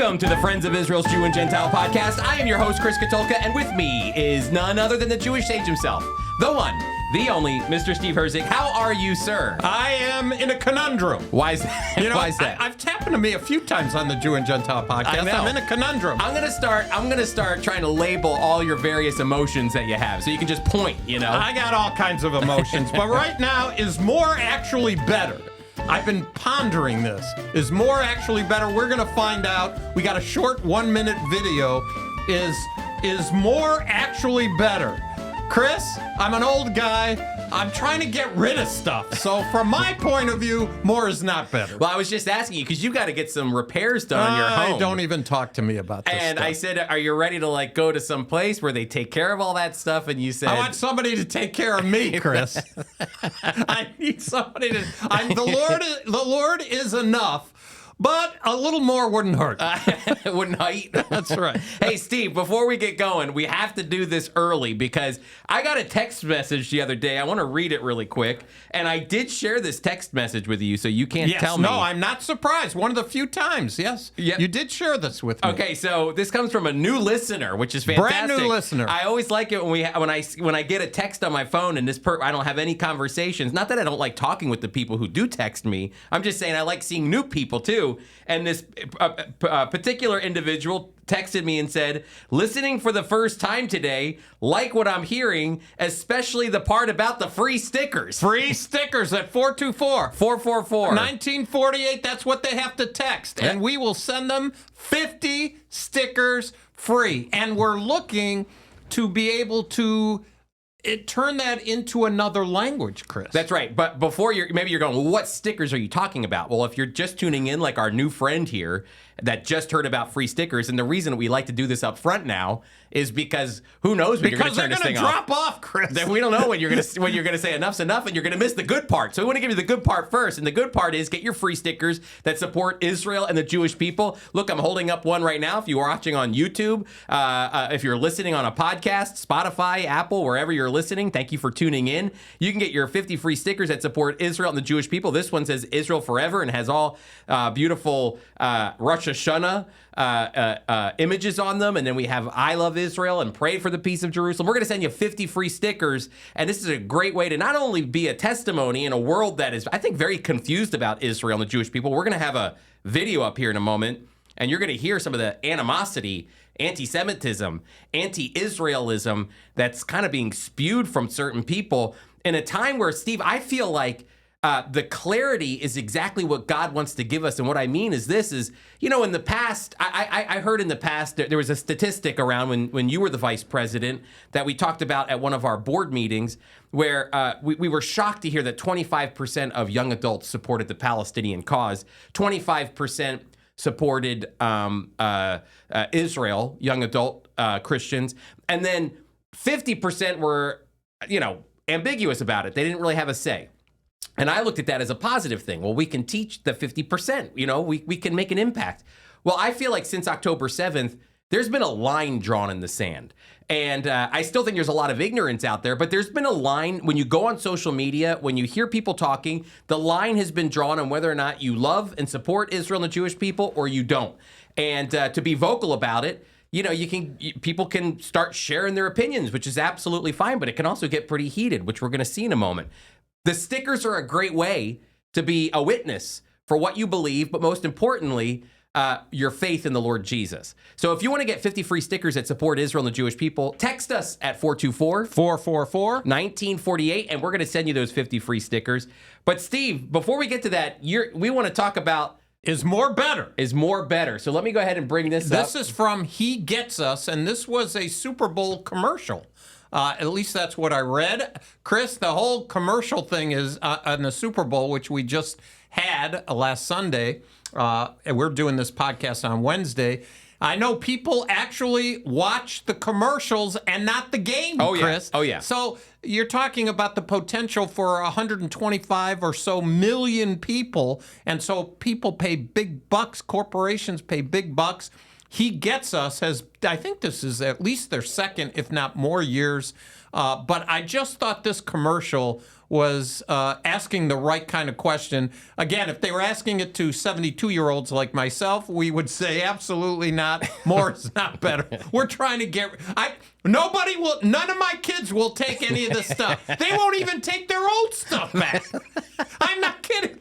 Welcome to the Friends of Israel's Jew and Gentile podcast. I am your host, Chris Katulka, and with me is none other than the Jewish sage himself, the one, the only, Mr. Steve Herzig. How are you, sir? I am in a conundrum. Why is that? Why is that? I've happened to me a few times on the Jew and Gentile podcast. I know. I'm in a conundrum. I'm gonna start trying to label all your various emotions that you have, so you can just point. I got all kinds of emotions, but right now, is more actually better? I've been pondering this. Is more actually better? We're going to find out. We got a short 1-minute video. Is more actually better? Chris, I'm an old guy. I'm trying to get rid of stuff. So from my point of view, more is not better. Well, I was just asking you because you got to get some repairs done on your home. Don't even talk to me about this And stuff. I said, are you ready to go to some place where they take care of all that stuff? And you said, I want somebody to take care of me, Chris. I need somebody to. The Lord is enough. But a little more wouldn't hurt. Wouldn't hurt. That's right. Hey, Steve, before we get going, we have to do this early because I got a text message the other day. I want to read it really quick. And I did share this text message with you, so you can't tell me. No, I'm not surprised. One of the few times, yes. Yep. You did share this with me. Okay, so this comes from a new listener, which is fantastic. Brand new listener. I always like it when I get a text on my phone and I don't have any conversations. Not that I don't like talking with the people who do text me. I'm just saying I like seeing new people, too. And this particular individual texted me and said, listening for the first time today, like what I'm hearing, especially the part about the free stickers. Free stickers at 424. 444. 1948, that's what they have to text. And we will send them 50 stickers free. And we're looking to be able to turn that into another language, Chris. That's right. But before you're going, well, what stickers are you talking about? Well, if you're just tuning in, like our new friend here that just heard about free stickers, and the reason we like to do this up front now is because who knows when you're going to turn this thing off. Because they're going to drop off, Chris. Then we don't know when you're going to say enough's enough, and you're going to miss the good part. So we want to give you the good part first, and the good part is get your free stickers that support Israel and the Jewish people. Look, I'm holding up one right now. If you're watching on YouTube, if you're listening on a podcast, Spotify, Apple, wherever you're listening, thank you for tuning in. You can get your 50 free stickers that support Israel and the Jewish people. This one says Israel Forever and has all beautiful Rosh Hashanah images on them, and then we have I Love Israel and Pray for the Peace of Jerusalem. We're going to send you 50 free stickers, and this is a great way to not only be a testimony in a world that is, I think, very confused about Israel and the Jewish people. We're going to have a video up here in a moment, and you're going to hear some of the animosity, anti-Semitism, anti-Israelism that's kind of being spewed from certain people in a time where, Steve, I feel like the clarity is exactly what God wants to give us. And what I mean is this is, in the past, I heard in the past, there was a statistic around when you were the vice president that we talked about at one of our board meetings where we were shocked to hear that 25% of young adults supported the Palestinian cause, 25% supported Israel, young adult Christians, and then 50% were, ambiguous about it. They didn't really have a say. And I looked at that as a positive thing. Well, we can teach the 50%, we can make an impact. Well, I feel like since October 7th, there's been a line drawn in the sand. And I still think there's a lot of ignorance out there, but there's been a line when you go on social media, when you hear people talking, the line has been drawn on whether or not you love and support Israel and the Jewish people or you don't. And to be vocal about it, people can start sharing their opinions, which is absolutely fine, but it can also get pretty heated, which we're going to see in a moment. The stickers are a great way to be a witness for what you believe, but most importantly, your faith in the Lord Jesus. So if you want to get 50 free stickers that support Israel and the Jewish people, text us at 424-444-1948, and we're going to send you those 50 free stickers. But Steve, before we get to that, we want to talk about is more better. Is more better. So let me go ahead and bring this up. This is from He Gets Us, and this was a Super Bowl commercial. At least that's what I read. Chris, the whole commercial thing is on the Super Bowl, which we just had last Sunday. And we're doing this podcast on Wednesday. I know people actually watch the commercials and not the game, Chris. Oh, yeah. So you're talking about the potential for 125 or so million people. And so people pay big bucks. Corporations pay big bucks. He Gets Us has, I think this is at least their second, if not more years. But I just thought this commercial was asking the right kind of question. Again, if they were asking it to 72-year-olds like myself, we would say absolutely not. More is not better. We're trying to get... None of my kids will take any of this stuff. They won't even take their old stuff back. I'm not kidding.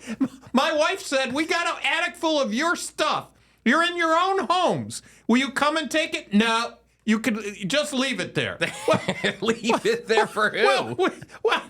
My wife said, we got an attic full of your stuff. You're in your own homes. Will you come and take it? No. You could just leave it there. Leave it there for who?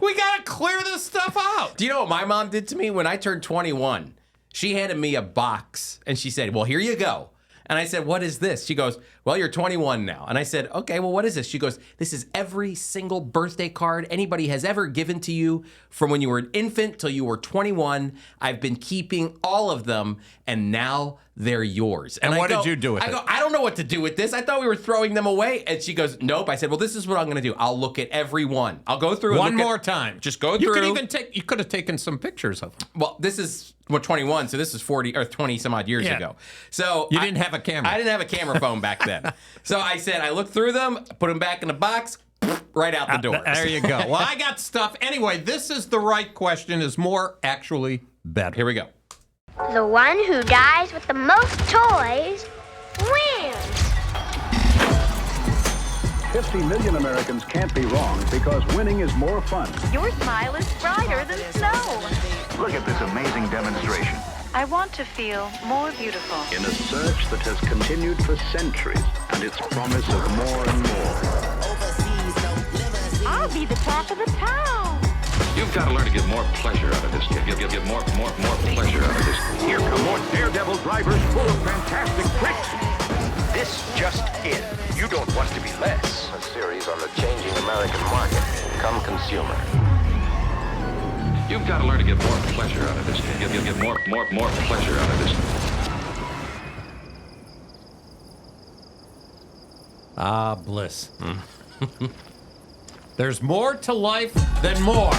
We got to clear this stuff out. Do you know what my mom did to me when I turned 21? She handed me a box, and she said, well, here you go. And I said, what is this? She goes, well, you're 21 now. And I said, okay, well, what is this? She goes, this is every single birthday card anybody has ever given to you from when you were an infant till you were 21. I've been keeping all of them, and now they're yours. And what did you do with it? I don't know what to do with this. I thought we were throwing them away. And she goes, nope. I said, well, this is what I'm going to do. I'll look at every one. I'll go through one more time. Just go through. You could have taken some pictures of them. Well, this is 21, so this is 40 or 20 some odd years ago. So you didn't have a camera. I didn't have a camera phone back then. So I said, I looked through them, put them back in the box, right out the door. There you go. Well, I got stuff. Anyway, this is the right question. Is more actually better? Here we go. The one who dies with the most toys wins. 50 million Americans can't be wrong because winning is more fun. Your smile is brighter than snow. Look at this amazing demonstration. I want to feel more beautiful. In a search that has continued for centuries and its promise of more and more. I'll be the talk of the town. You've got to learn to get more pleasure out of this. Get more pleasure out of this. Here come more daredevil drivers full of fantastic tricks. This just in. You don't want to be less. A series on the changing American market. Come consumer. You've got to learn to get more pleasure out of this. Get more pleasure out of this. Ah, bliss. There's more to life than more.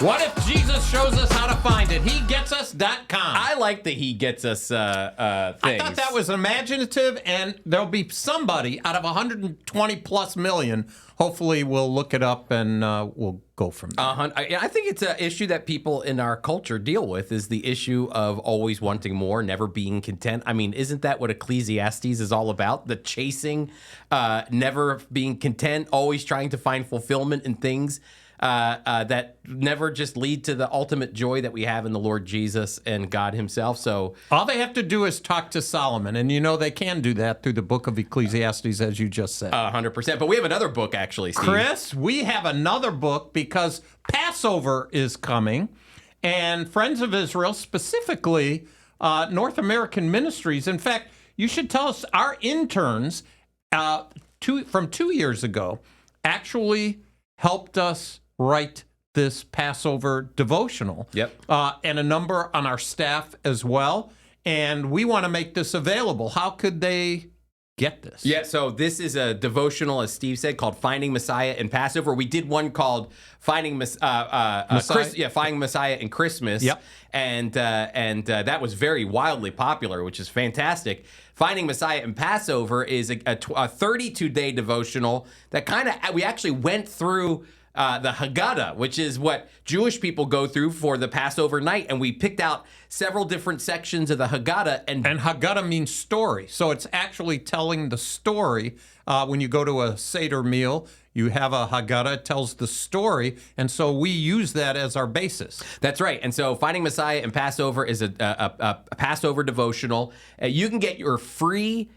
What if Jesus shows us how to find it? HeGetsUs.com. I like the He Gets Us things. I thought that was imaginative, and there'll be somebody out of 120 plus million. Hopefully, we'll look it up and we'll go from there. I think it's an issue that people in our culture deal with is the issue of always wanting more, never being content. I mean, isn't that what Ecclesiastes is all about? The chasing, never being content, always trying to find fulfillment in things that never just lead to the ultimate joy that we have in the Lord Jesus and God himself. So all they have to do is talk to Solomon, and you know they can do that through the book of Ecclesiastes, as you just said. 100%. But we have another book, actually, Steve. Chris, we have another book because Passover is coming, and Friends of Israel, specifically North American Ministries. In fact, you should tell us, our interns from 2 years ago actually helped us write this Passover devotional. Yep. And a number on our staff as well. And we want to make this available. How could they get this? Yeah, so this is a devotional, as Steve said, called Finding Messiah in Passover. We did one called Finding Messiah? Finding Messiah in Christmas. Yep. And that was very wildly popular, which is fantastic. Finding Messiah in Passover is a 32-day devotional that we actually went through the Haggadah, which is what Jewish people go through for the Passover night. And we picked out several different sections of the Haggadah. And Haggadah means story. So it's actually telling the story. When you go to a Seder meal, you have a Haggadah, it tells the story. And so we use that as our basis. That's right. And so Finding Messiah in Passover is a Passover devotional. You can get your free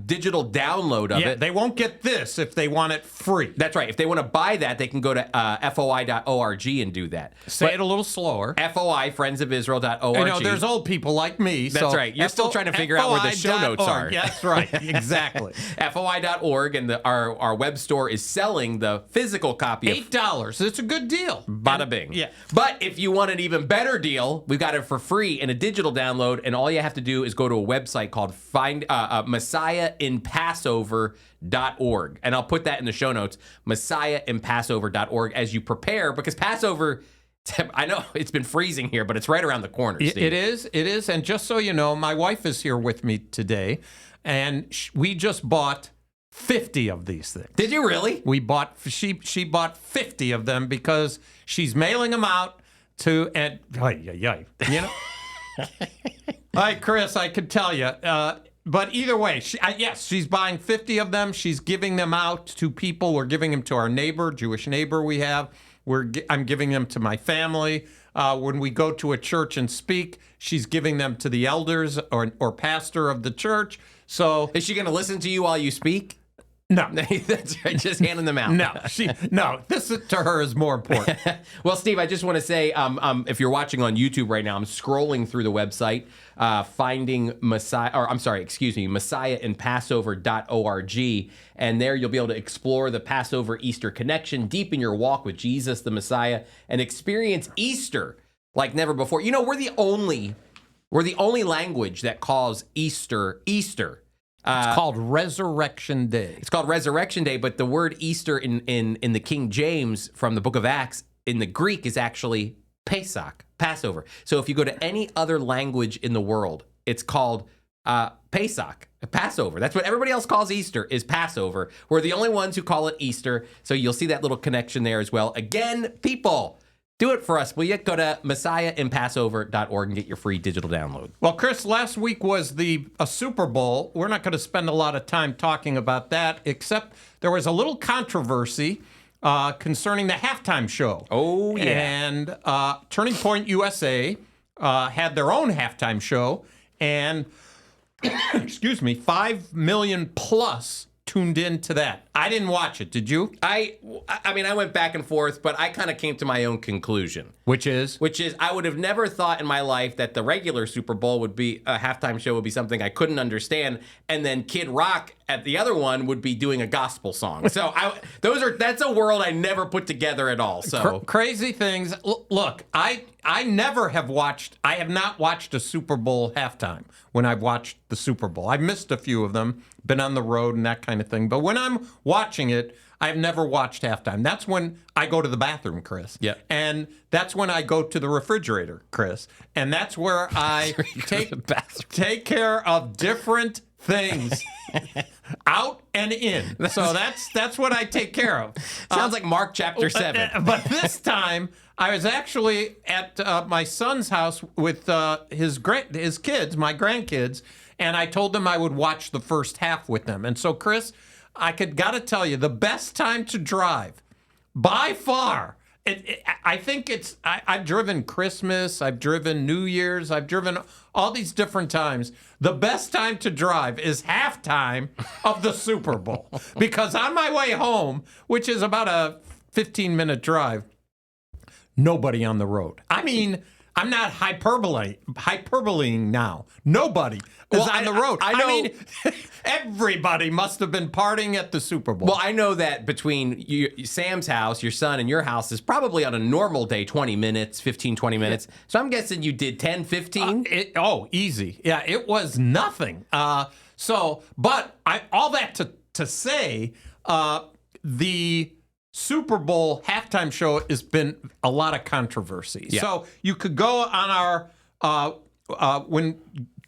digital download of it. They won't get this if they want it free. That's right. If they want to buy that, they can go to foi.org and do that. Say it a little slower. FOI, friendsofisrael.org. You know, there's old people like me. That's right. You're still trying to figure out where the show notes are. That's right. Exactly. FOI.org, and our web store is selling the physical copy of $8. It's a good deal. Bada bing. Yeah. But if you want an even better deal, we've got it for free in a digital download, and all you have to do is go to a website called messiahinpassover.org. And I'll put that in the show notes, messiahinpassover.org, as you prepare, because Passover I know it's been freezing here, but it's right around the corner, Steve. It is. And just so you know, my wife is here with me today, and we just bought 50 of these things. Did you really? She bought 50 of them because she's mailing them out to, and you know. All right, Chris, I could tell you. But either way, she's buying 50 of them. She's giving them out to people. We're giving them to our Jewish neighbor we have. I'm giving them to my family. When we go to a church and speak, she's giving them to the elders or pastor of the church. So is she going to listen to you while you speak? No. That's right, just handing them out. No, this to her is more important. Well, Steve, I just want to say, if you're watching on YouTube right now, I'm scrolling through the website, finding messiahandpassover.org, and there you'll be able to explore the Passover-Easter connection, deepen your walk with Jesus, the Messiah, and experience Easter like never before. You know, we're the only language that calls Easter. It's called Resurrection Day. It's called Resurrection Day, but the word Easter in the King James from the book of Acts in the Greek is actually Pesach, Passover. So if you go to any other language in the world, it's called Pesach, Passover. That's what everybody else calls Easter, is Passover. We're the only ones who call it Easter, so you'll see that little connection there as well. Again, people, do it for us, will you? Go to messiahandpassover.org and get your free digital download. Well, Chris, last week was a Super Bowl. We're not going to spend a lot of time talking about that, except there was a little controversy concerning the halftime show. Oh, yeah. And Turning Point USA had their own halftime show, and, 5 million plus tuned into that. I didn't watch it. Did you? I mean, I went back and forth, but I kind of came to my own conclusion. Which is I would have never thought in my life that the regular Super Bowl would be a halftime show would be something I couldn't understand, and then Kid Rock at the other one would be doing a gospel song. So that's a world I never put together at all. So crazy things. Look, I have not watched a Super Bowl halftime when I've watched the Super Bowl. I've missed a few of them, been on the road and that kind of thing. But when I'm watching it, I've never watched halftime. That's when I go to the bathroom, Chris. Yeah. And that's when I go to the refrigerator, Chris. And that's where I take care of different things out and in. So that's what I take care of. Sounds like Mark chapter 7. But this time, I was actually at my son's house with his kids, my grandkids, and I told them I would watch the first half with them. And so, Chris, gotta tell you, the best time to drive, by far, I think I've driven Christmas, I've driven New Year's, I've driven all these different times. The best time to drive is halftime of the Super Bowl. Because on my way home, which is about a 15-minute drive, nobody on the road. I mean, I'm not hyperbolating now. Nobody is on the road. I know. I mean, everybody must have been partying at the Super Bowl. Well, I know that between Sam's house, your son, and your house is probably on a normal day 20 minutes, 15, 20 minutes. So I'm guessing you did 10, 15? Easy. Yeah, it was nothing. But all that to say, the Super Bowl halftime show has been a lot of controversy. Yeah. So you could go on our, when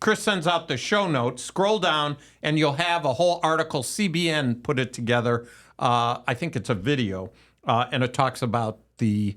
Chris sends out the show notes, scroll down, and you'll have a whole article. CBN put it together. I think it's a video, and it talks about the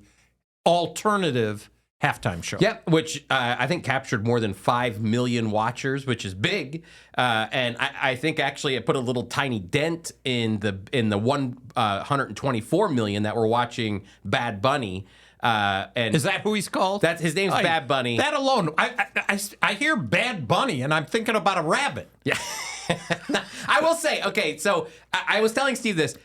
alternative halftime show. Yep, which I think captured more than 5 million watchers, which is big. And I think actually it put a little tiny dent in the 124 million that were watching Bad Bunny. And is that who he's called? That's his name's Bad Bunny. That alone, I hear Bad Bunny and I'm thinking about a rabbit. Yeah. I will say, okay, so I was telling Steve this.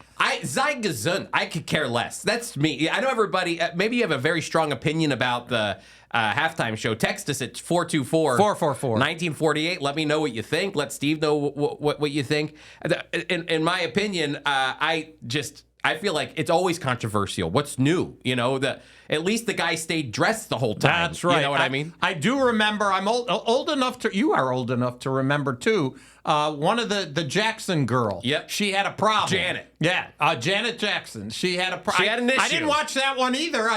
Sei gesund. I could care less. That's me. I know everybody, maybe you have a very strong opinion about the halftime show. Text us at 424-444-1948. Let me know what you think. Let Steve know what you think. In my opinion, I I feel like it's always controversial. What's new? You know, at least the guy stayed dressed the whole time. That's right. You know what I mean? I do remember. I'm old enough to. You are old enough to remember too. One of the Jackson girl. Yep. She had a problem. Janet. Yeah. Janet Jackson. She had a problem. She had an issue. I didn't watch that one either.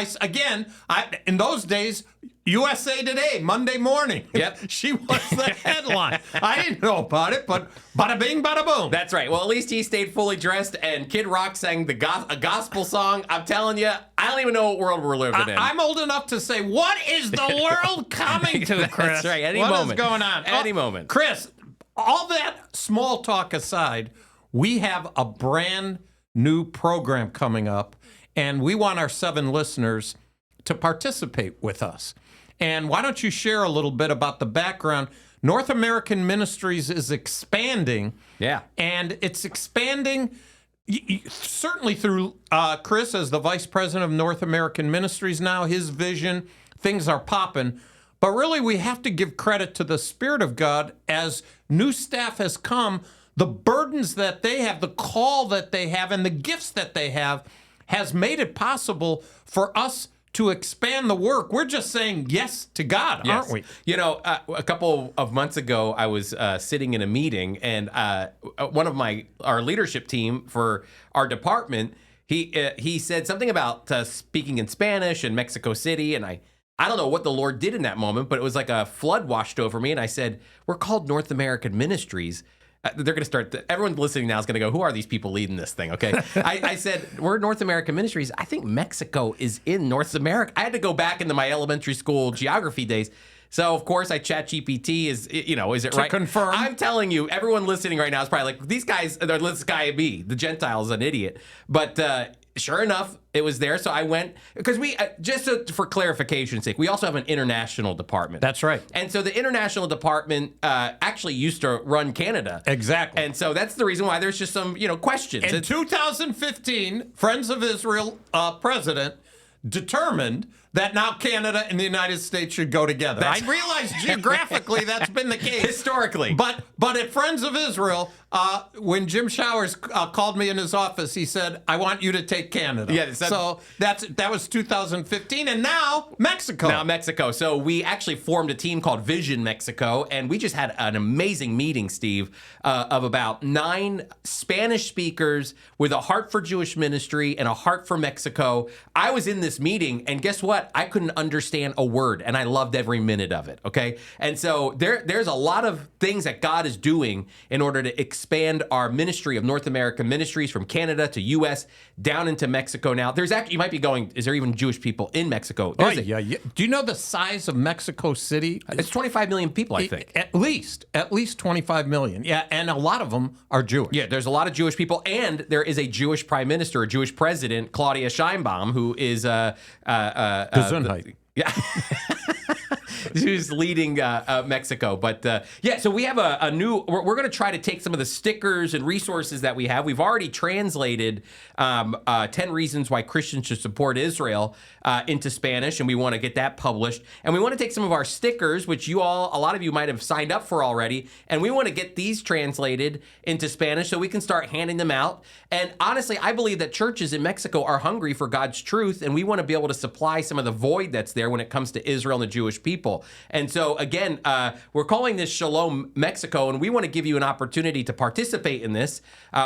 In those days, USA Today, Monday morning. Yep. She was the headline. I didn't know about it, but bada bing, bada boom. That's right. Well, at least he stayed fully dressed, and Kid Rock sang a gospel song. I'm telling you, I don't even know what world we're living in. I'm old enough to say, what is the world coming to, Chris? That's right. Any What moment. is going on? Any moment. Chris, all that small talk aside, we have a brand new program coming up, and we want our 7 listeners to participate with us. And why don't you share a little bit about the background? North American Ministries is expanding. Yeah. And it's expanding certainly through Chris as the Vice President of North American Ministries now, his vision, things are popping. But really, we have to give credit to the Spirit of God as new staff has come. The burdens that they have, the call that they have, and the gifts that they have has made it possible for us to expand the work. We're just saying yes to God, aren't we? You know, a couple of months ago, I was sitting in a meeting, and one of our leadership team for our department, he said something about speaking in Spanish in Mexico City, and I don't know what the Lord did in that moment, but it was like a flood washed over me, and I said, we're called North American Ministries. They're going to start, everyone listening now is going to go, who are these people leading this thing? Okay. I said, we're North American Ministries. I think Mexico is in North America. I had to go back into my elementary school geography days. So, of course, I chat GPT is it right? Confirm. I'm telling you, everyone listening right now is probably like, these guys, this guy me, the Gentile is an idiot. But sure enough, it was there. So I went, because for clarification's sake, we also have an international department. That's right. And so the international department actually used to run Canada. Exactly. And so that's the reason why there's just some, questions. In 2015, Friends of Israel president determined that now Canada and the United States should go together. I realize geographically that's been the case. Historically. But at Friends of Israel, when Jim Showers called me in his office, he said, I want you to take Canada. Yeah, so that was 2015, and now Mexico. Now Mexico. So we actually formed a team called Vision Mexico, and we just had an amazing meeting, Steve, of about 9 Spanish speakers with a heart for Jewish ministry and a heart for Mexico. I was in this meeting, and guess what? I couldn't understand a word, and I loved every minute of it, okay? And so there's a lot of things that God is doing in order to expand our ministry of North American Ministries from Canada to U.S. down into Mexico now. There's actually, you might be going, is there even Jewish people in Mexico? Yeah. Do you know the size of Mexico City? It's 25 million people, I think. At least 25 million. Yeah, and a lot of them are Jewish. Yeah, there's a lot of Jewish people, and there is a Jewish prime minister, a Jewish president, Claudia Sheinbaum, who is Gesundheit. Yeah. Who's leading Mexico. But so we have a new, we're going to try to take some of the stickers and resources that we have. We've already translated 10 Reasons Why Christians Should Support Israel into Spanish, and we want to get that published. And we want to take some of our stickers, which a lot of you might have signed up for already, and we want to get these translated into Spanish so we can start handing them out. And honestly, I believe that churches in Mexico are hungry for God's truth, and we want to be able to supply some of the void that's there when it comes to Israel and the Jewish people. And so, again, we're calling this Shalom Mexico, and we want to give you an opportunity to participate in this.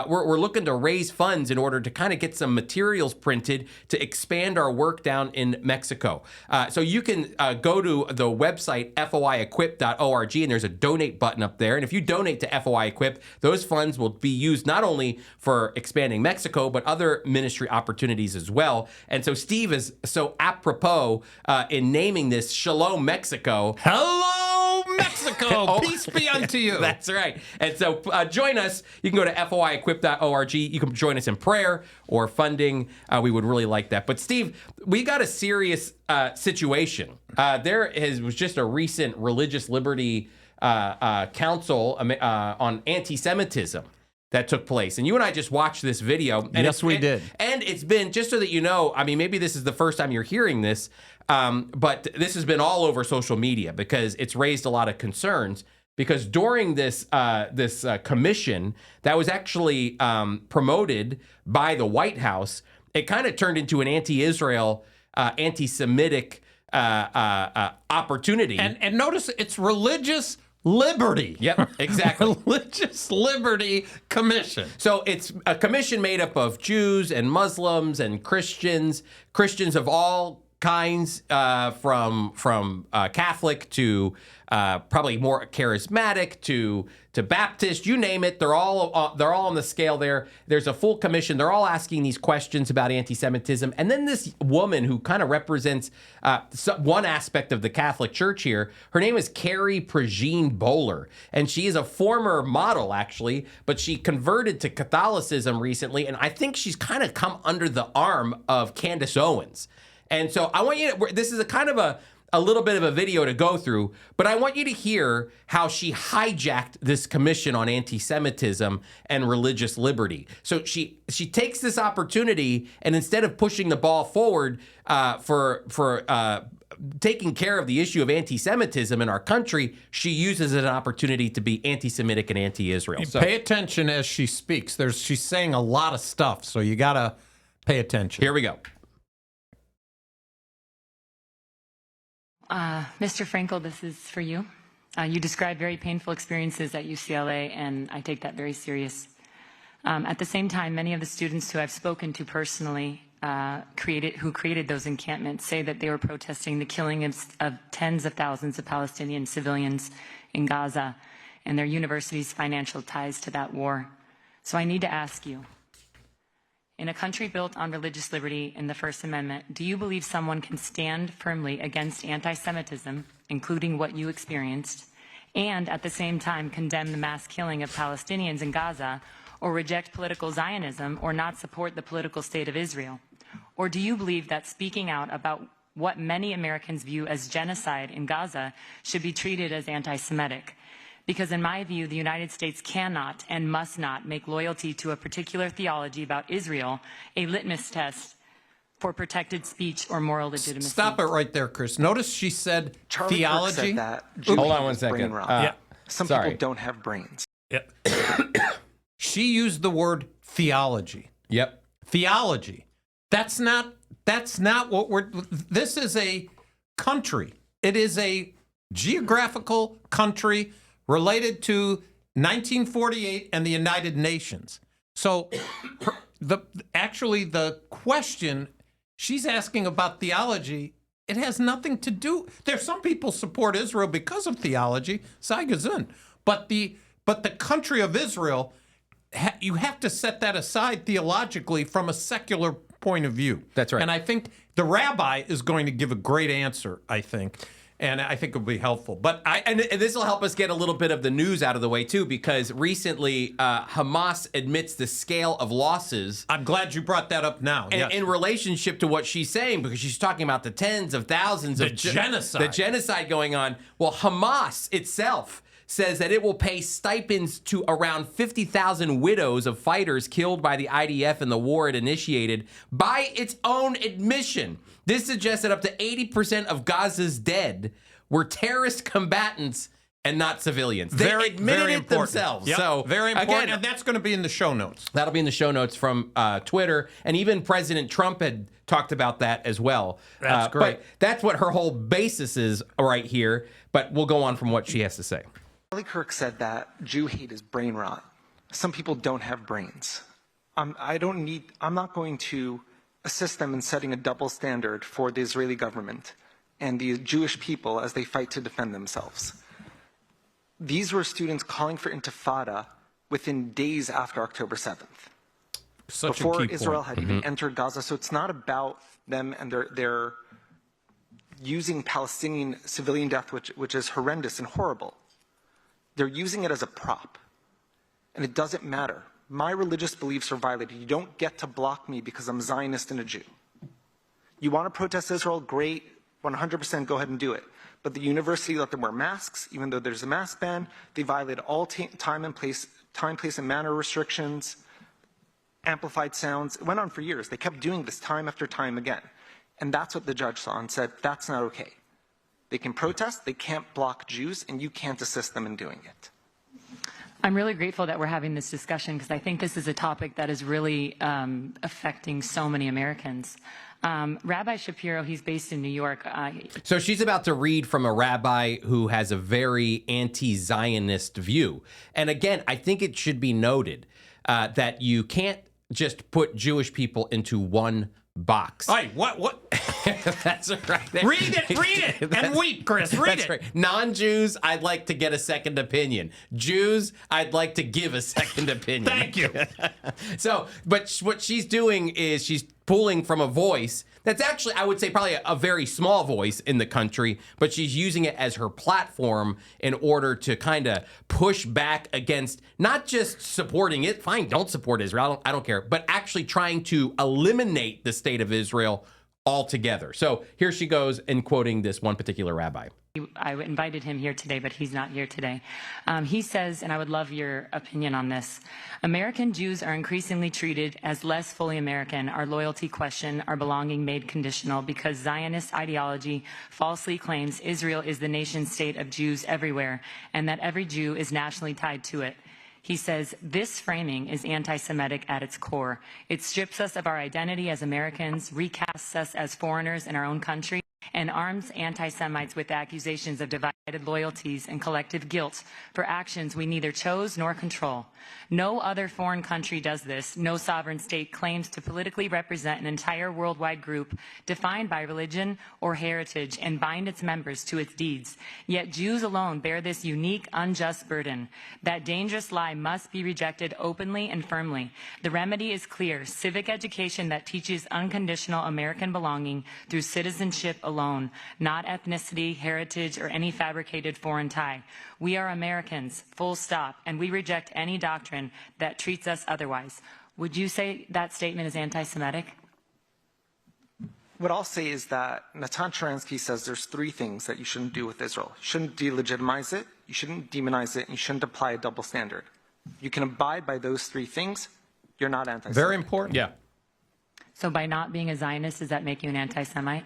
We're looking to raise funds in order to kind of get some materials printed to expand our work down in Mexico. So you can go to the website, foiequip.org, and there's a donate button up there. And if you donate to FOI Equip, those funds will be used not only for expanding Mexico, but other ministry opportunities as well. And so Steve is so apropos in naming this Shalom Mexico. Hello, Mexico. Peace be unto you. That's right. And so join us. You can go to foiequip.org. You can join us in prayer or funding. We would really like that. But Steve, we got a serious situation. There was just a recent religious liberty council on anti-Semitism that took place. And you and I just watched this video. And yes, we did. And it's been, just so that you know, I mean, maybe this is the first time you're hearing this, but this has been all over social media because it's raised a lot of concerns because during this commission that was actually promoted by the White House, it kind of turned into an anti-Israel, anti-Semitic opportunity. And notice it's religious liberty. Yep, exactly. Religious Liberty Commission. So it's a commission made up of Jews and Muslims and Christians of all kinds, from Catholic to probably more charismatic to Baptist, you name it. They're all on the scale there. There's a full commission. They're all asking these questions about anti-Semitism. And then this woman who kind of represents one aspect of the Catholic Church here, her name is Carrie Pragine Bowler. And she is a former model, actually, but she converted to Catholicism recently. And I think she's kind of come under the arm of Candace Owens. And so I want you to, this is a kind of a little bit of a video to go through, but I want you to hear how she hijacked this commission on anti-Semitism and religious liberty. So she takes this opportunity, and instead of pushing the ball forward for taking care of the issue of anti-Semitism in our country, she uses it as an opportunity to be anti-Semitic and anti-Israel. So pay attention as she speaks. She's saying a lot of stuff, so you got to pay attention. Here we go. Mr. Frankel, this is for you. You described very painful experiences at UCLA, and I take that very serious. At the same time, many of the students who I've spoken to personally who created those encampments say that they were protesting the killing of tens of thousands of Palestinian civilians in Gaza and their university's financial ties to that war. So I need to ask you, in a country built on religious liberty in the First Amendment, do you believe someone can stand firmly against anti-Semitism, including what you experienced, and at the same time condemn the mass killing of Palestinians in Gaza, or reject political Zionism, or not support the political state of Israel? Or do you believe that speaking out about what many Americans view as genocide in Gaza should be treated as anti-Semitic? Because in my view, the United States cannot and must not make loyalty to a particular theology about Israel a litmus test for protected speech or moral legitimacy. Stop it right there, Chris. Notice she said Charlie theology. Kirk said that. Hold on one second. Some sorry. people don't have brains. Yep. She used the word theology. Yep. Theology. That's not what we're. This is a country. It is a geographical country related to 1948 and the United Nations. So the question she's asking about theology, it has nothing to do. There's some people support Israel because of theology, sei gesund. But the country of Israel, you have to set that aside theologically from a secular point of view. That's right. And I think the rabbi is going to give a great answer, I think. And I think it'll be helpful. But and this will help us get a little bit of the news out of the way, too, because recently Hamas admits the scale of losses. I'm glad you brought that up now. Yes. In relationship to what she's saying, because she's talking about the tens of thousands of genocide. The genocide going on. Well, Hamas itself says that it will pay stipends to around 50,000 widows of fighters killed by the IDF in the war it initiated by its own admission. This suggests that up to 80% of Gaza's dead were terrorist combatants and not civilians. They admitted it themselves. Yep, so very important. Again, and that's going to be in the show notes. That'll be in the show notes from Twitter. And even President Trump had talked about that as well. That's great. But that's what her whole basis is right here. But we'll go on from what she has to say. Charlie Kirk said that Jew hate is brain rot. Some people don't have brains. I'm not going to assist them in setting a double standard for the Israeli government and the Jewish people as they fight to defend themselves. These were students calling for intifada within days after October 7th. Before Israel had even entered Gaza. So it's not about them and their using Palestinian civilian death, which is horrendous and horrible. They're using it as a prop. And it doesn't matter. My religious beliefs are violated. You don't get to block me because I'm Zionist and a Jew. You want to protest Israel? Great. 100% go ahead and do it. But the university let them wear masks, even though there's a mask ban. They violated all time, place, and manner restrictions, amplified sounds. It went on for years. They kept doing this time after time again. And that's what the judge saw and said, that's not okay. They can protest, they can't block Jews, and you can't assist them in doing it. I'm really grateful that we're having this discussion because I think this is a topic that is really affecting so many Americans. Rabbi Shapiro, he's based in New York. So she's about to read from a rabbi who has a very anti-Zionist view. And again, I think it should be noted that you can't just put Jewish people into one box. Hey, what? That's right. Read it, and weep, Chris. Read That's it. right. Non-Jews, I'd like to get a second opinion. Jews, I'd like to give a second opinion. Thank you. So, but what she's doing is she's pulling from a voice that's actually, I would say, probably a very small voice in the country, but she's using it as her platform in order to kind of push back against not just supporting it. Fine, don't support Israel. I don't care. But actually trying to eliminate the state of Israel altogether. So here she goes in quoting this one particular rabbi. I invited him here today, but he's not here today. He says, and I would love your opinion on this, American Jews are increasingly treated as less fully American, our loyalty questioned, our belonging made conditional, because Zionist ideology falsely claims Israel is the nation state of Jews everywhere, and that every Jew is nationally tied to it. He says, this framing is anti-Semitic at its core. It strips us of our identity as Americans, recasts us as foreigners in our own country, and arms anti-Semites with accusations of divided loyalties and collective guilt for actions we neither chose nor control. No other foreign country does this. No sovereign state claims to politically represent an entire worldwide group defined by religion or heritage and bind its members to its deeds. Yet Jews alone bear this unique, unjust burden. That dangerous lie must be rejected openly and firmly. The remedy is clear: civic education that teaches unconditional American belonging through citizenship alone, not ethnicity, heritage, or any fabricated foreign tie. We are Americans, full stop, and we reject any doctrine that treats us otherwise. Would you say that statement is anti-Semitic? What I'll say is that Natan Sharansky says there's three things that you shouldn't do with Israel. You shouldn't delegitimize it, you shouldn't demonize it, and you shouldn't apply a double standard. You can abide by those three things, you're not anti-Semitic. Very important. Yeah. So by not being a Zionist, does that make you an anti-Semite?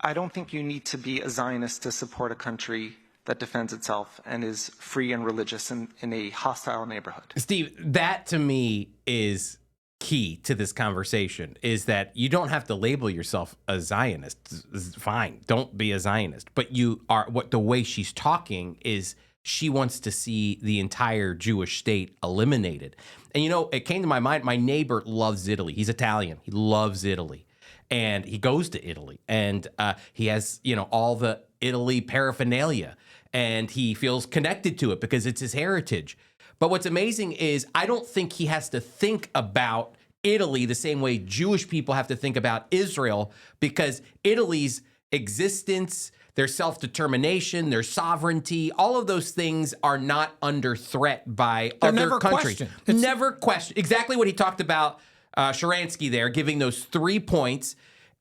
I don't think you need to be a Zionist to support a country that defends itself and is free and religious in a hostile neighborhood. Steve, that to me is key to this conversation, is that you don't have to label yourself a Zionist. Fine, don't be a Zionist. But you are, what the way she's talking is she wants to see the entire Jewish state eliminated. And you know, it came to my mind, my neighbor loves Italy. He's Italian. He loves Italy. And he goes to Italy, and he has, you know, all the Italy paraphernalia, and he feels connected to it because it's his heritage. But what's amazing is I don't think he has to think about Italy the same way Jewish people have to think about Israel, because Italy's existence, their self-determination, their sovereignty, all of those things are not under threat by other countries. Never questioned. Exactly what he talked about. Sharansky there giving those 3 points.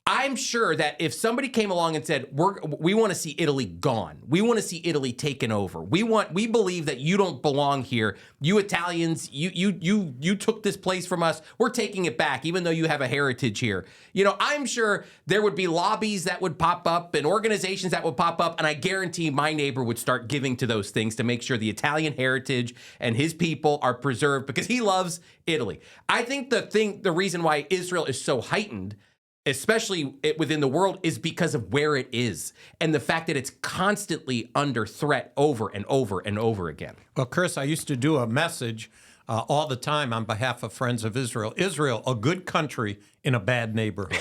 I'm sure that if somebody came along and said, we want to see Italy gone, we want to see Italy taken over, we believe that you don't belong here, you Italians, you took this place from us, we're taking it back, even though you have a heritage here. You know, I'm sure there would be lobbies that would pop up and organizations that would pop up, and I guarantee my neighbor would start giving to those things to make sure the Italian heritage and his people are preserved because he loves Italy. I think the reason why Israel is so heightened, especially within the world, is because of where it is and the fact that it's constantly under threat over and over and over again. Well, Chris, I used to do a message all the time on behalf of Friends of Israel. Israel, a good country in a bad neighborhood.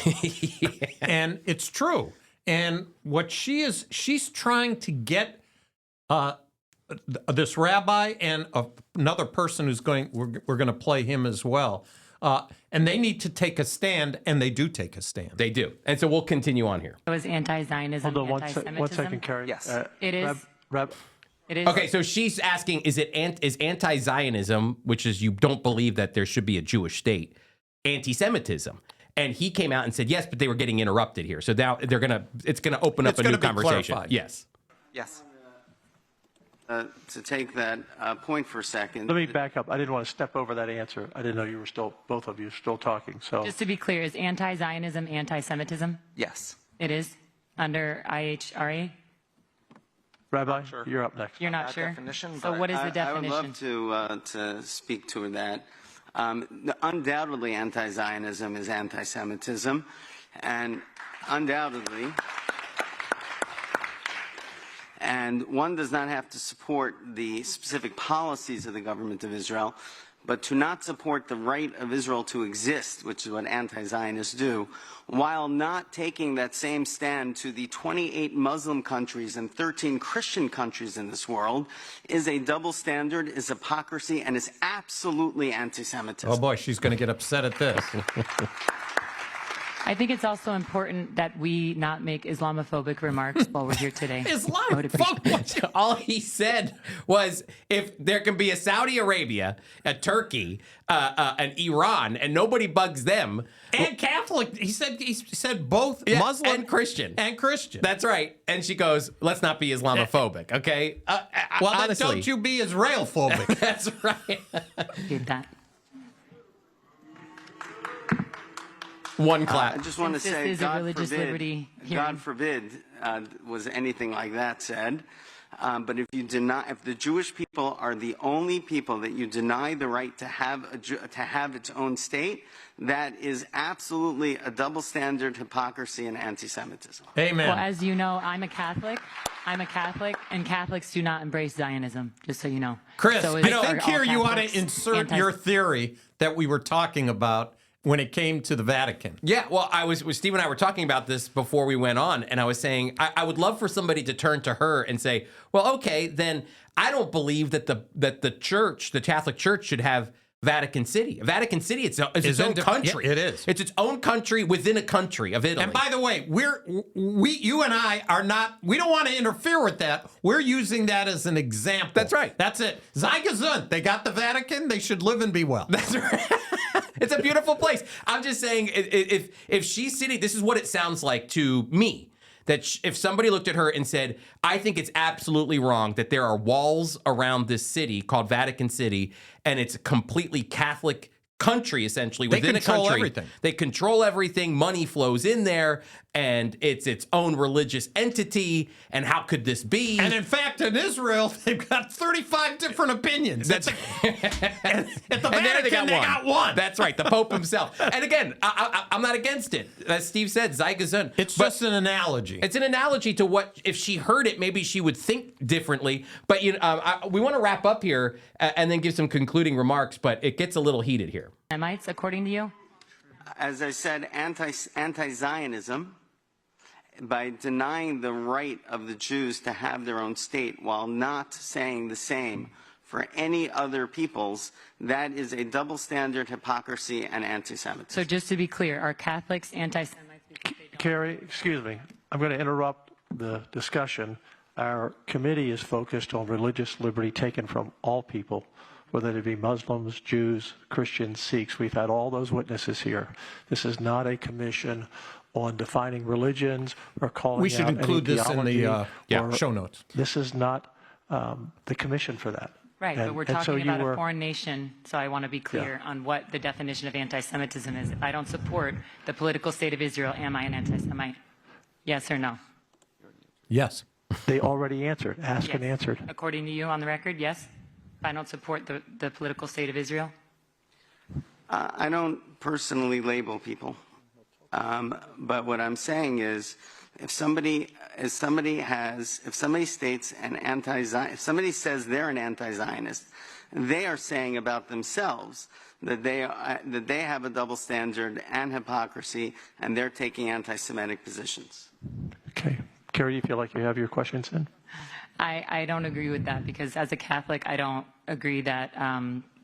Yeah. And it's true. And what she's trying to get this rabbi and another person who's we're going to play him as well. And they need to take a stand, and they do take a stand. They do. And so we'll continue on here. It was anti-Zionism, Hold on anti-Semitism? one second, Karen. Yes. It is. It is. Okay, so she's asking, is anti-Zionism, which is you don't believe that there should be a Jewish state, anti-Semitism? And he came out and said, yes, but they were getting interrupted here. So now it's gonna open up a new conversation. Clarified. Yes. Yes. To take that point for a second. Let me back up. I didn't want to step over that answer. I didn't know you were both of you still talking. So Just to be clear, is anti-Zionism anti-Semitism? Yes. It is? under IHRA? Rabbi, you're up next. You're not That sure? definition, So but what is the I would definition? love to speak to that. Undoubtedly, anti-Zionism is anti-Semitism, and undoubtedly, and one does not have to support the specific policies of the government of Israel, but to not support the right of Israel to exist, which is what anti-Zionists do, while not taking that same stand to the 28 Muslim countries and 13 Christian countries in this world, is a double standard, is hypocrisy, and is absolutely anti-Semitism. Oh boy, she's going to get upset at this. I think it's also important that we not make Islamophobic remarks while we're here today. Islamophobic. All he said was if there can be a Saudi Arabia, a Turkey, an Iran, and nobody bugs them. And Catholic. He said both Muslim and Christian. And Christian. That's right. And she goes, let's not be Islamophobic, okay? Well, then honestly. don't you be Israel-phobic. That's right. Did that. One clap. I just want to Since this say, is a religious liberty hearing. God forbid was anything like that said. But if the Jewish people are the only people that you deny the right to have its own state, that is absolutely a double standard, hypocrisy, and anti-Semitism. Amen. Well, as you know, I'm a Catholic, and Catholics do not embrace Zionism, just so you know. Chris, So I are think all here you want Catholics to insert your theory that we were talking about when it came to the Vatican. Yeah, well, Steve and I were talking about this before we went on, and I was saying I would love for somebody to turn to her and say, well, okay, then I don't believe that the church, the Catholic Church, should have Vatican City. Vatican City is its own country. Yeah, it is. It's its own country within a country of Italy. And by the way, you and I are not, we don't want to interfere with that. We're using that as an example. That's right. That's it. Sei gesund. They got the Vatican. They should live and be well. That's right. It's a beautiful place. I'm just saying, if she's sitting, this is what it sounds like to me. That if somebody looked at her and said, I think it's absolutely wrong that there are walls around this city called Vatican City, and it's a completely Catholic country, essentially, within a country. They control everything. They control everything. Money flows in there, and it's its own religious entity. And how could this be? And in fact, in Israel, they've got 35 different opinions. That's at the Vatican, they got one. That's right, the Pope himself. And again, I'm not against it. As Steve said, sei gesund. It's just an analogy. It's an analogy to what, if she heard it, maybe she would think differently. But we want to wrap up here and then give some concluding remarks, but it gets a little heated here. Semites, according to you? As I said, anti-Zionism, by denying the right of the Jews to have their own state while not saying the same for any other peoples, that is a double standard, hypocrisy, and anti-Semitism. So just to be clear, are Catholics anti-Semites? Carrie, excuse me. I'm going to interrupt the discussion. Our committee is focused on religious liberty taken from all people, whether they be Muslims, Jews, Christians, Sikhs. We've had all those witnesses here. This is not a commission on defining religions or calling out We should include any this in theology the show notes. This is not the commission for that. Right, but we're And so talking you about were- a foreign nation, so I want to be clear on what the definition of anti-Semitism is. If I don't support the political state of Israel, am I an anti-Semite? Yes or no? Yes. They already answered. Asked and answered. According to you on the record, yes? If I don't support the political state of Israel? I don't personally label people, but what I'm saying is, if somebody states if somebody says they're an anti-Zionist, they are saying about themselves that they have a double standard and hypocrisy, and they're taking anti-Semitic positions. Okay. Carrie, do you feel like you have your questions in? I don't agree with that, because as a Catholic, I don't agree that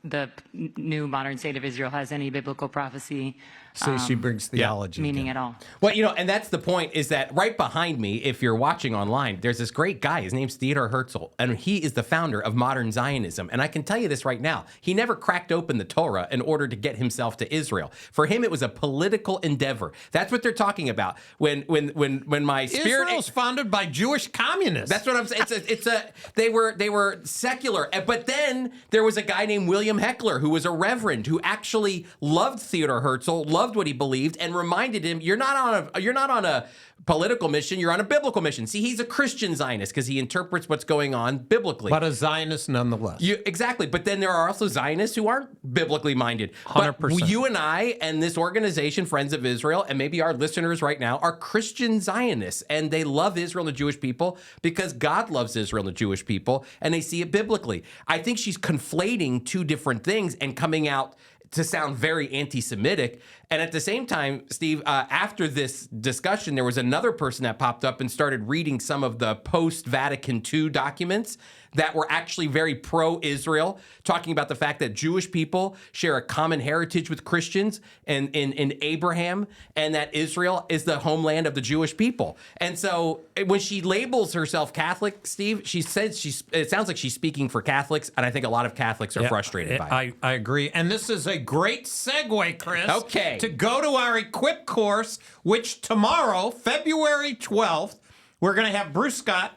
the new modern state of Israel has any biblical prophecy. So she brings theology. Meaning at all. Well, and that's the point, is that right behind me, if you're watching online, there's this great guy. His name's Theodor Herzl, and he is the founder of modern Zionism. And I can tell you this right now. He never cracked open the Torah in order to get himself to Israel. For him, it was a political endeavor. That's what they're talking about. When my spirit... Israel's founded by Jewish communists. That's what I'm saying. They were secular. But then there was a guy named William William Heckler, who was a reverend, who actually loved Theodor Herzl, loved what he believed, and reminded him, you're not on a political mission, you're on a biblical mission. See, he's a Christian Zionist because he interprets what's going on biblically. But a Zionist nonetheless. Exactly. But then there are also Zionists who aren't biblically minded. 100%. But you and I and this organization, Friends of Israel, and maybe our listeners right now are Christian Zionists, and they love Israel and the Jewish people because God loves Israel and the Jewish people, and they see it biblically. I think she's conflating two different things and coming out to sound very anti-Semitic. And at the same time, Steve, after this discussion, there was another person that popped up and started reading some of the post-Vatican II documents that were actually very pro-Israel, talking about the fact that Jewish people share a common heritage with Christians and in Abraham, and that Israel is the homeland of the Jewish people. And so when she labels herself Catholic, Steve, she says it sounds like she's speaking for Catholics, and I think a lot of Catholics are frustrated by it. I agree. And this is a great segue, Chris, okay, to go to our Equip course, which tomorrow, February 12th, we're going to have Bruce Scott,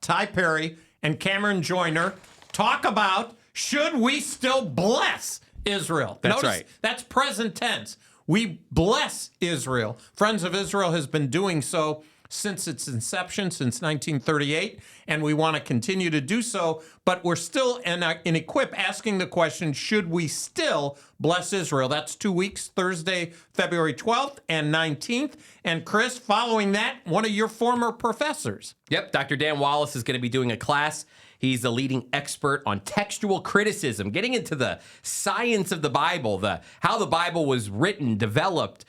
Ty Perry, and Cameron Joyner talk about, should we still bless Israel? That's Notice, right. That's present tense. We bless Israel. Friends of Israel has been doing so since its inception, since 1938, and we want to continue to do so, but we're still in Equip asking the question, should we still bless Israel? That's 2 weeks, Thursday, February 12th and 19th. And Chris, following that, one of your former professors. Yep, Dr. Dan Wallace is going to be doing a class. He's the leading expert on textual criticism, getting into the science of the Bible, how the Bible was written, developed,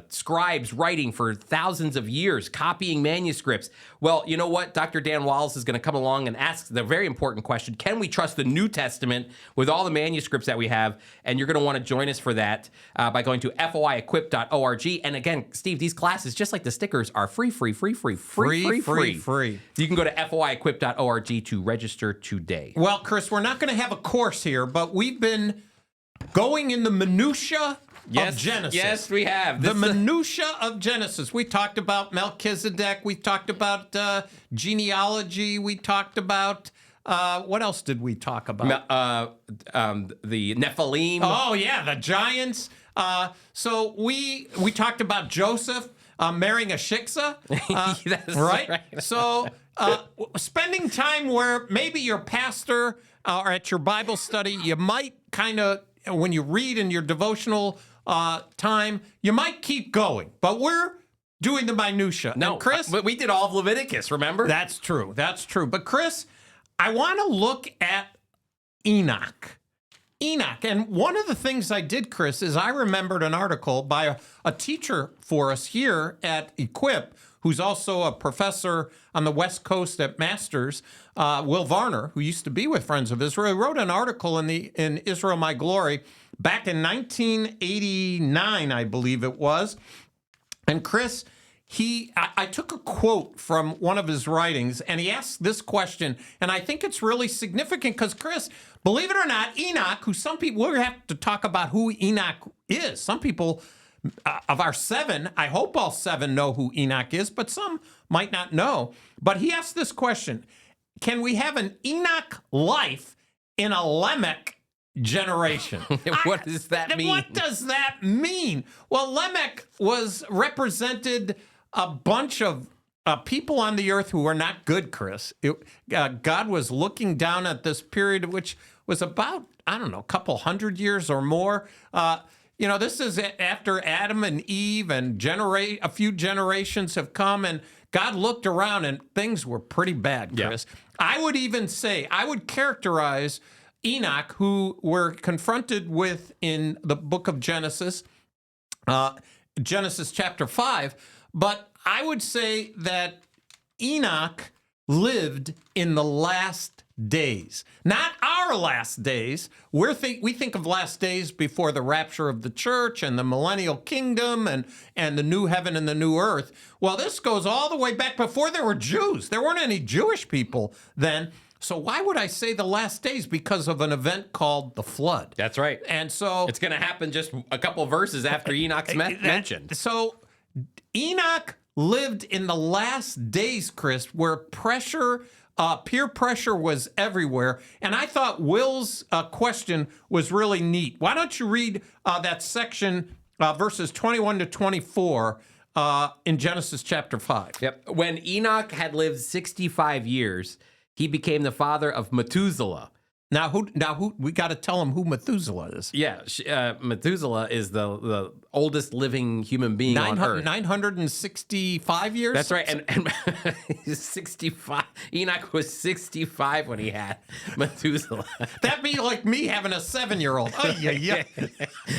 scribes writing for thousands of years, copying manuscripts. Well, you know what? Dr. Dan Wallace is going to come along and ask the very important question, can we trust the New Testament with all the manuscripts that we have? And you're going to want to join us for that by going to foiequip.org. And again, Steve, these classes, just like the stickers, are free. You can go to foiequip.org to register today. Well, Chris, we're not going to have a course here, but we've been going in the minutia of Genesis. Yes, we have. The minutia of Genesis. We talked about Melchizedek. We talked about genealogy. We talked about, what else did we talk about? The Nephilim. Oh, yeah, the giants. So we talked about Joseph marrying a shiksa. That's right? So spending time where maybe your pastor or at your Bible study, you might kind of, when you read in your devotional time, you might keep going. But we're doing the minutia. No, and Chris, we did all of Leviticus, remember? That's true. That's true. But Chris, I want to look at Enoch. And one of the things I did, Chris, is I remembered an article by a teacher for us here at Equip, who's also a professor on the West Coast at Masters, Will Varner, who used to be with Friends of Israel. He wrote an article in Israel My Glory back in 1989, I believe it was. And Chris, I took a quote from one of his writings, and he asked this question, and I think it's really significant because, Chris, believe it or not, Enoch, who some people, we're going to have to talk about who Enoch is. Some people of our 7, I hope all 7 know who Enoch is, but some might not know. But he asked this question, can we have an Enoch life in a Lamech generation? What does that mean? What does that mean? Well, Lamech represented a bunch of people on the earth who were not good, Chris. God was looking down at this period, which was about, I don't know, a couple hundred years or more. This is after Adam and Eve, and a few generations have come, and God looked around, and things were pretty bad, Chris. Yeah. I would even say, I would characterize Enoch, who we're confronted with in the book of Genesis, Genesis chapter 5, but I would say that Enoch lived in the last days. Not our last days. We think of last days before the rapture of the church and the millennial kingdom and the new heaven and the new earth. Well, this goes all the way back before there were Jews. There weren't any Jewish people then. So why would I say the last days? Because of an event called the flood. That's right. And so it's going to happen just a couple verses after Enoch's mentioned. So Enoch lived in the last days, Chris, where pressure Peer pressure was everywhere. And I thought Will's question was really neat. Why don't you read that section, verses 21 to 24 in Genesis chapter 5? Yep. When Enoch had lived 65 years, he became the father of Methuselah. Now, who we got to tell him who Methuselah is. Yeah, Methuselah is the oldest living human being on Earth. 965 years? That's right. And he's 65. Enoch was 65 when he had Methuselah. That'd be like me having a 7-year-old. Oh, yeah.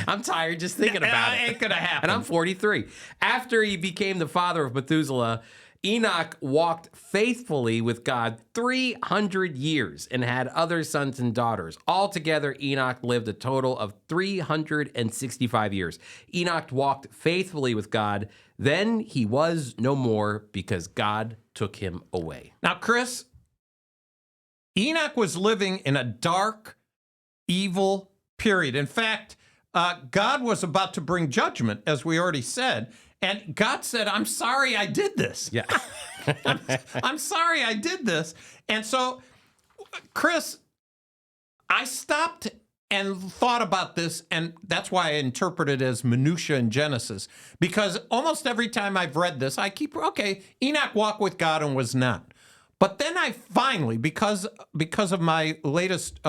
I'm tired just thinking about it. Ain't gonna happen. And I'm 43. After he became the father of Methuselah, Enoch walked faithfully with God 300 years and had other sons and daughters. Altogether, Enoch lived a total of 365 years. Enoch walked faithfully with God. Then he was no more because God took him away. Now, Chris, Enoch was living in a dark, evil period. In fact, God was about to bring judgment, as we already said. And God said, I'm sorry I did this. Yeah. I'm sorry I did this. And so, Chris, I stopped and thought about this, and that's why I interpret it as minutia in Genesis. Because almost every time I've read this, I keep, okay, Enoch walked with God and was not. But then I finally, because of my latest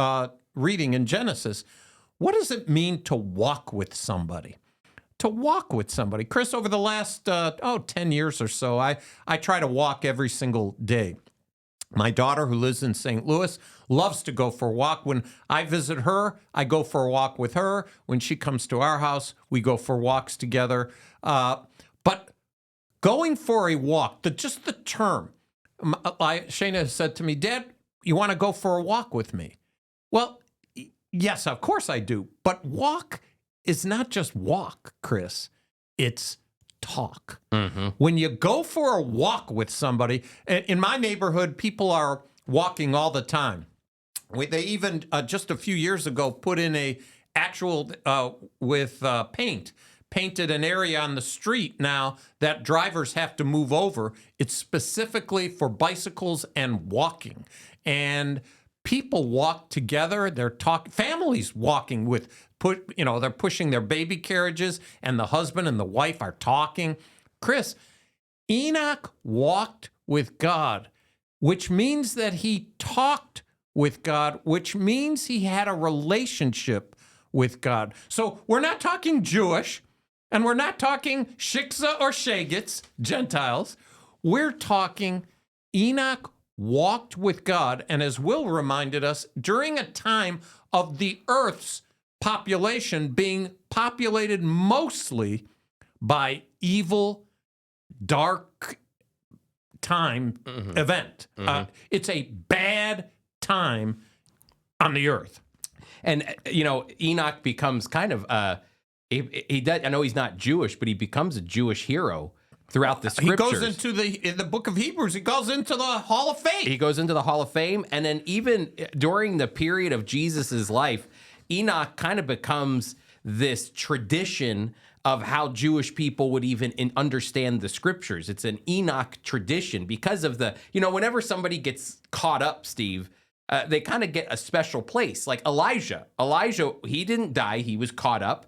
reading in Genesis, what does it mean to walk with somebody? To walk with somebody. Chris, over the last, 10 years or so, I try to walk every single day. My daughter, who lives in St. Louis, loves to go for a walk. When I visit her, I go for a walk with her. When she comes to our house, we go for walks together. But going for a walk, just the term, Shana has said to me, Dad, you want to go for a walk with me? Well, yes, of course I do. But walk is not just walk, Chris. It's talk. Mm-hmm. When you go for a walk with somebody, in my neighborhood, people are walking all the time. They even, just a few years ago, put in a actual, with painted an area on the street now that drivers have to move over. It's specifically for bicycles and walking. And people walk together. They're talking. Families walking with, they're pushing their baby carriages, and the husband and the wife are talking. Chris, Enoch walked with God, which means that he talked with God, which means he had a relationship with God. So we're not talking Jewish, and we're not talking Shiksa or Shagits, Gentiles. We're talking Enoch walked with God, and as Will reminded us, during a time of the earth's population being populated mostly by evil, dark time event. Mm-hmm. It's a bad time on the earth. And, Enoch becomes kind of, he does, I know he's not Jewish, but he becomes a Jewish hero throughout the scriptures. He goes into in the book of Hebrews, he goes into the Hall of Fame. He goes into the Hall of Fame. And then even during the period of Jesus's life, Enoch kind of becomes this tradition of how Jewish people would even understand the scriptures. It's an Enoch tradition because of whenever somebody gets caught up, Steve, they kind of get a special place. Like Elijah, he didn't die, he was caught up,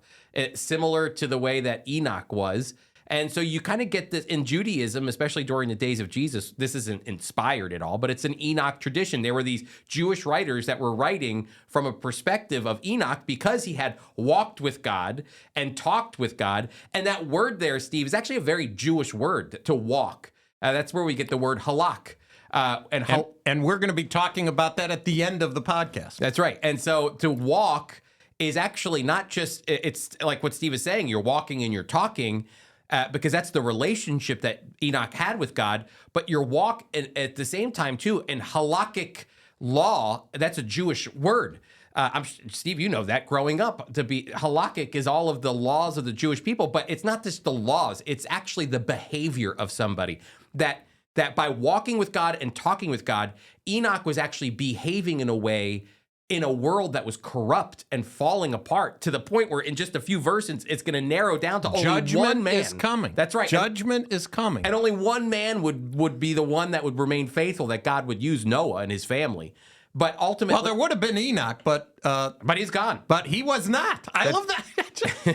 similar to the way that Enoch was. And so you kind of get this in Judaism, especially during the days of Jesus. This isn't inspired at all, but it's an Enoch tradition. There were these Jewish writers that were writing from a perspective of Enoch because he had walked with God and talked with God. And that word there, Steve, is actually a very Jewish word, to walk. That's where we get the word halak. And we're going to be talking about that at the end of the podcast. That's right. And so to walk is actually not just, it's like what Steve is saying, you're walking and you're talking, because that's the relationship that Enoch had with God. But your walk at the same time, too, in halakhic law, that's a Jewish word. Steve, you know that growing up, to be halakhic is all of the laws of the Jewish people, but it's not just the laws. It's actually the behavior of somebody that by walking with God and talking with God, Enoch was actually behaving in a way in a world that was corrupt and falling apart to the point where in just a few verses, it's going to narrow down to only one man. Judgment is coming. That's right. Judgment is coming. And only one man would be the one that would remain faithful, that God would use, Noah and his family. But ultimately... Well, there would have been Enoch, but he's gone. But he was not. I love that.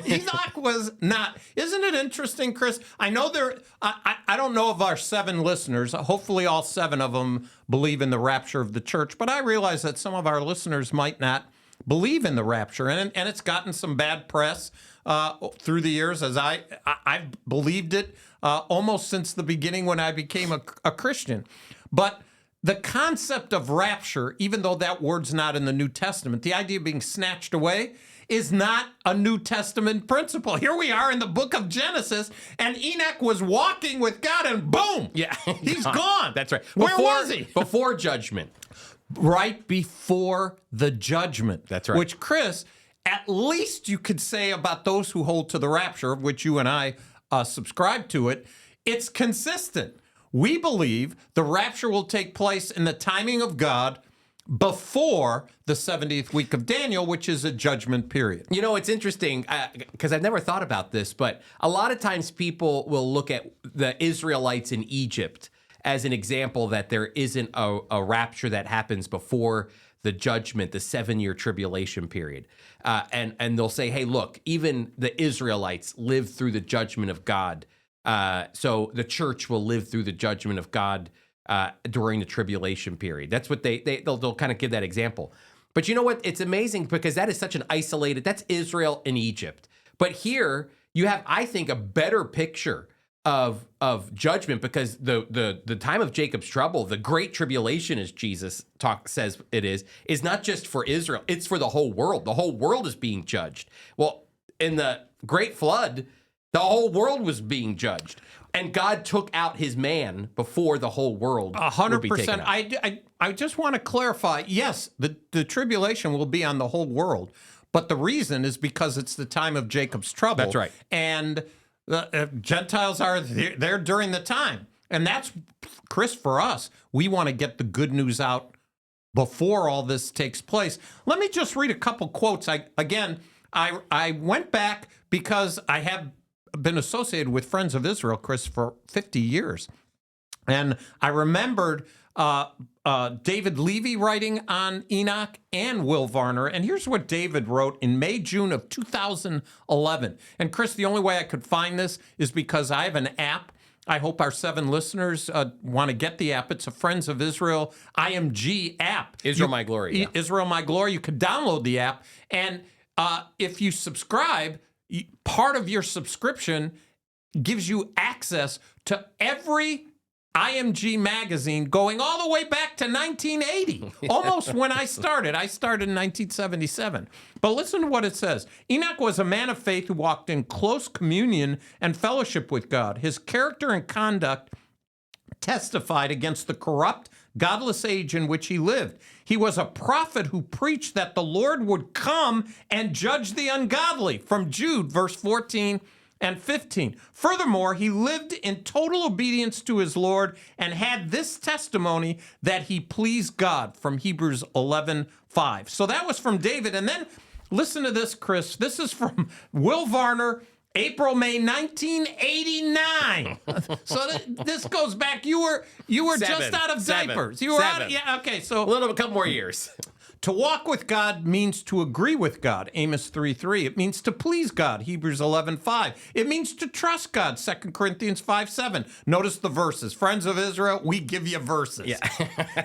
Enoch was not. Isn't it interesting, Chris? I know I don't know of our 7 listeners. Hopefully all 7 of them believe in the rapture of the church. But I realize that some of our listeners might not believe in the rapture. And it's gotten some bad press through the years, as I've believed it almost since the beginning when I became a Christian. But the concept of rapture, even though that word's not in the New Testament, the idea of being snatched away is not a New Testament principle. Here we are in the book of Genesis, and Enoch was walking with God, and boom! Yeah, he's gone. That's right. Where was he? Before judgment. Right before the judgment. That's right. Which, Chris, at least you could say about those who hold to the rapture, of which you and I subscribe to it, it's consistent. We believe the rapture will take place in the timing of God before the 70th week of Daniel, which is a judgment period. You know, it's interesting because I've never thought about this, but a lot of times people will look at the Israelites in Egypt as an example that there isn't a rapture that happens before the judgment, the 7-year tribulation period. And they'll say, hey, look, even the Israelites lived through the judgment of God. So the church will live through the judgment of God during the tribulation period. That's what they'll kind of give that example. But you know what? It's amazing because that is such an isolated, that's Israel and Egypt. But here you have, I think, a better picture of judgment because the time of Jacob's trouble, the great tribulation, as Jesus says it is not just for Israel, it's for the whole world. The whole world is being judged. Well, in the great flood, the whole world was being judged, and God took out his man before the whole world. 100%. I just want to clarify. Yes, the tribulation will be on the whole world, but the reason is because it's the time of Jacob's trouble. That's right. And the Gentiles are there during the time, and that's, Chris, for us. We want to get the good news out before all this takes place. Let me just read a couple quotes. I went back because I have been associated with Friends of Israel, Chris, for 50 years. And I remembered David Levy writing on Enoch and Will Varner. And here's what David wrote in June of 2011. And Chris, the only way I could find this is because I have an app. I hope our 7 listeners want to get the app. It's a Friends of Israel IMG app. Israel My Glory. Yeah. Israel My Glory. You could download the app. And if you subscribe, part of your subscription gives you access to every IMG magazine going all the way back to 1980, almost when I started. I started in 1977. But listen to what it says. Enoch was a man of faith who walked in close communion and fellowship with God. His character and conduct testified against the corrupt, godless age in which he lived. He was a prophet who preached that the Lord would come and judge the ungodly, from Jude, verse 14 and 15. Furthermore, he lived in total obedience to his Lord and had this testimony that he pleased God, from Hebrews 11:5. So that was from David. And then listen to this, Chris. This is from Will Varner, April, May 1989. So this goes back. You were just out of diapers. You were out. Yeah. Okay. So a couple more years. To walk with God means to agree with God, Amos 3:3. It means to please God, Hebrews 11:5. It means to trust God, 2 Corinthians 5:7. Notice the verses. Friends of Israel, we give you verses. Yeah.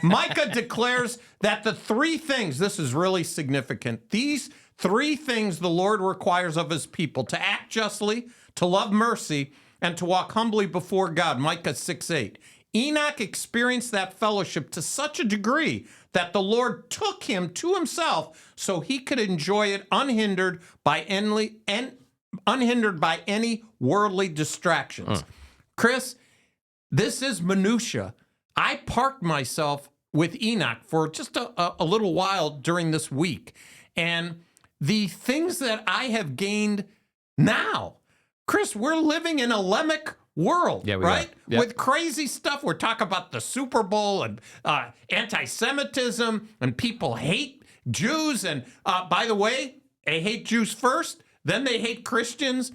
Micah declares that the 3 things, this is really significant, these 3 things the Lord requires of his people: to act justly, to love mercy, and to walk humbly before God, Micah 6:8. Enoch experienced that fellowship to such a degree that the Lord took him to himself so he could enjoy it unhindered by any worldly distractions. Chris, this is minutia. I parked myself with Enoch for just a little while during this week, and the things that I have gained now, Chris, we're living in a Lamech world, right? Yep. With crazy stuff. We're talking about the Super Bowl and anti-Semitism, and people hate Jews. And by the way, they hate Jews first, then they hate Christians.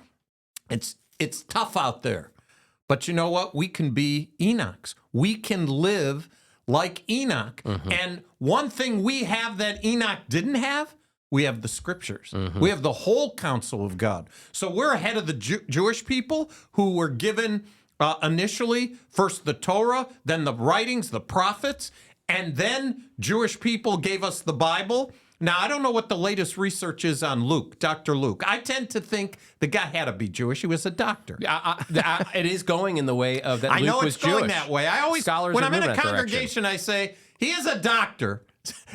It's tough out there. But you know what? We can be Enochs. We can live like Enoch. And one thing we have that Enoch didn't have, we have the scriptures. We have the whole counsel of God. So we're ahead of the Jewish people who were given initially first the Torah, then the writings, the prophets, and then Jewish people gave us the Bible. Now, I don't know what the latest research is on Luke, Dr. Luke. I tend to think the guy had to be Jewish. He was a doctor. It is going in the way of that I Luke know was it's going Jewish. that way. I always, Scholars when are I'm in moving a that congregation, I say, he is a doctor.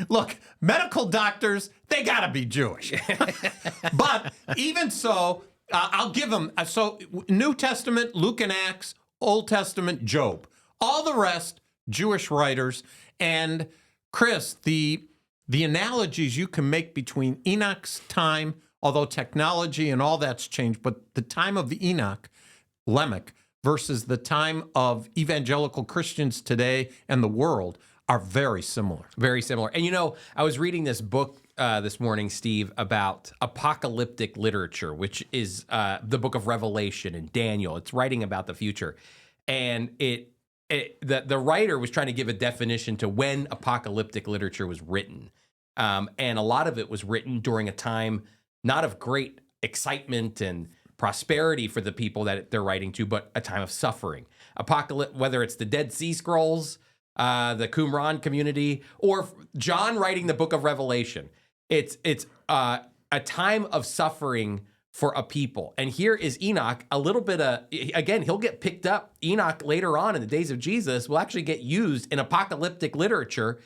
Look, medical doctors, they got to be Jewish. But even so, I'll give them, so New Testament, Luke and Acts, Old Testament, Job. All the rest, Jewish writers. And Chris, the analogies you can make between Enoch's time, although technology and all that's changed, but the time of the Enoch, Lamech, versus the time of evangelical Christians today and the world are very similar. Very similar. And you know, I was reading this book this morning, Steve, about apocalyptic literature, which is the book of Revelation and Daniel. It's writing about the future. And the writer was trying to give a definition to when apocalyptic literature was written. And a lot of it was written during a time not of great excitement and prosperity for the people that they're writing to, but a time of suffering. Whether it's the Dead Sea Scrolls, the Qumran community, or John writing the book of Revelation. It's a time of suffering for a people. And here is Enoch, a little bit again, he'll get picked up. Enoch later on in the days of Jesus will actually get used in apocalyptic literature.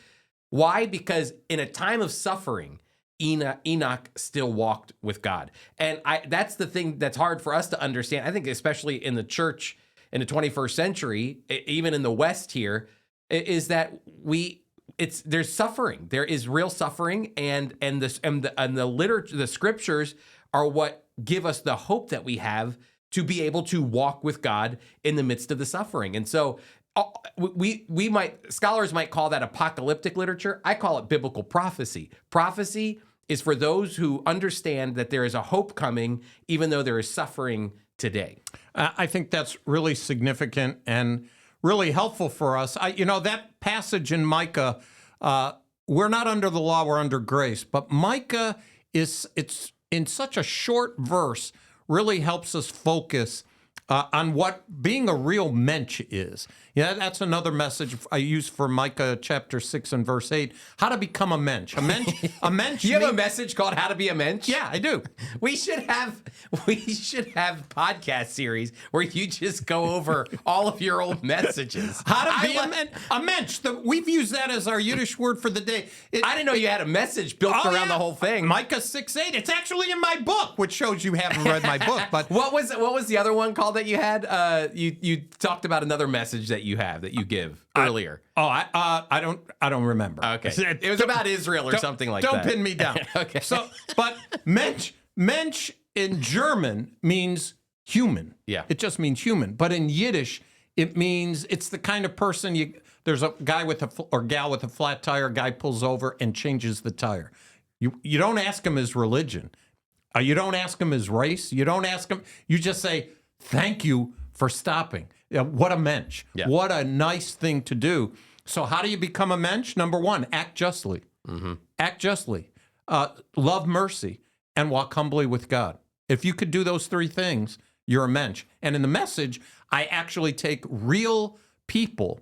Why? Because in a time of suffering, Enoch still walked with God. And that's the thing that's hard for us to understand. I think especially in the church in the 21st century, even in the West here, is that there's suffering. There is real suffering, and the literature, the scriptures are what give us the hope that we have to be able to walk with God in the midst of the suffering. And so scholars might call that apocalyptic literature. I call it biblical prophecy. Prophecy is for those who understand that there is a hope coming, even though there is suffering today. I think that's really significant and really helpful for us. That passage in Micah, we're not under the law, we're under grace. But Micah it's in such a short verse, really helps us focus on what being a real mensch is. Yeah, that's another message I use for Micah chapter 6 and verse 8. How to become a mensch. A mensch. You have a message called How to Be a Mensch? Yeah, I do. We should have podcast series where you just go over all of your old messages. How to be a mensch. We've used that as our Yiddish word for the day. I didn't know you had a message built around the whole thing. Micah 6:8. It's actually in my book, which shows you haven't read my book. But what was the other one called that you had? You talked about another message that you give earlier. I don't remember. Okay, it was about Israel or something like that. Don't pin me down. Okay. So, but mensch in German means human. Yeah. It just means human. But in Yiddish, it means it's the kind of person there's a guy or gal with a flat tire. A guy pulls over and changes the tire. You don't ask him his religion. You don't ask him his race. You don't ask him. You just say, thank you for stopping. What a mensch. Yeah. What a nice thing to do. So how do you become a mensch? Number one, act justly. Mm-hmm. Act justly. Love mercy and walk humbly with God. If you could do those three things, you're a mensch. And in the message, I actually take real people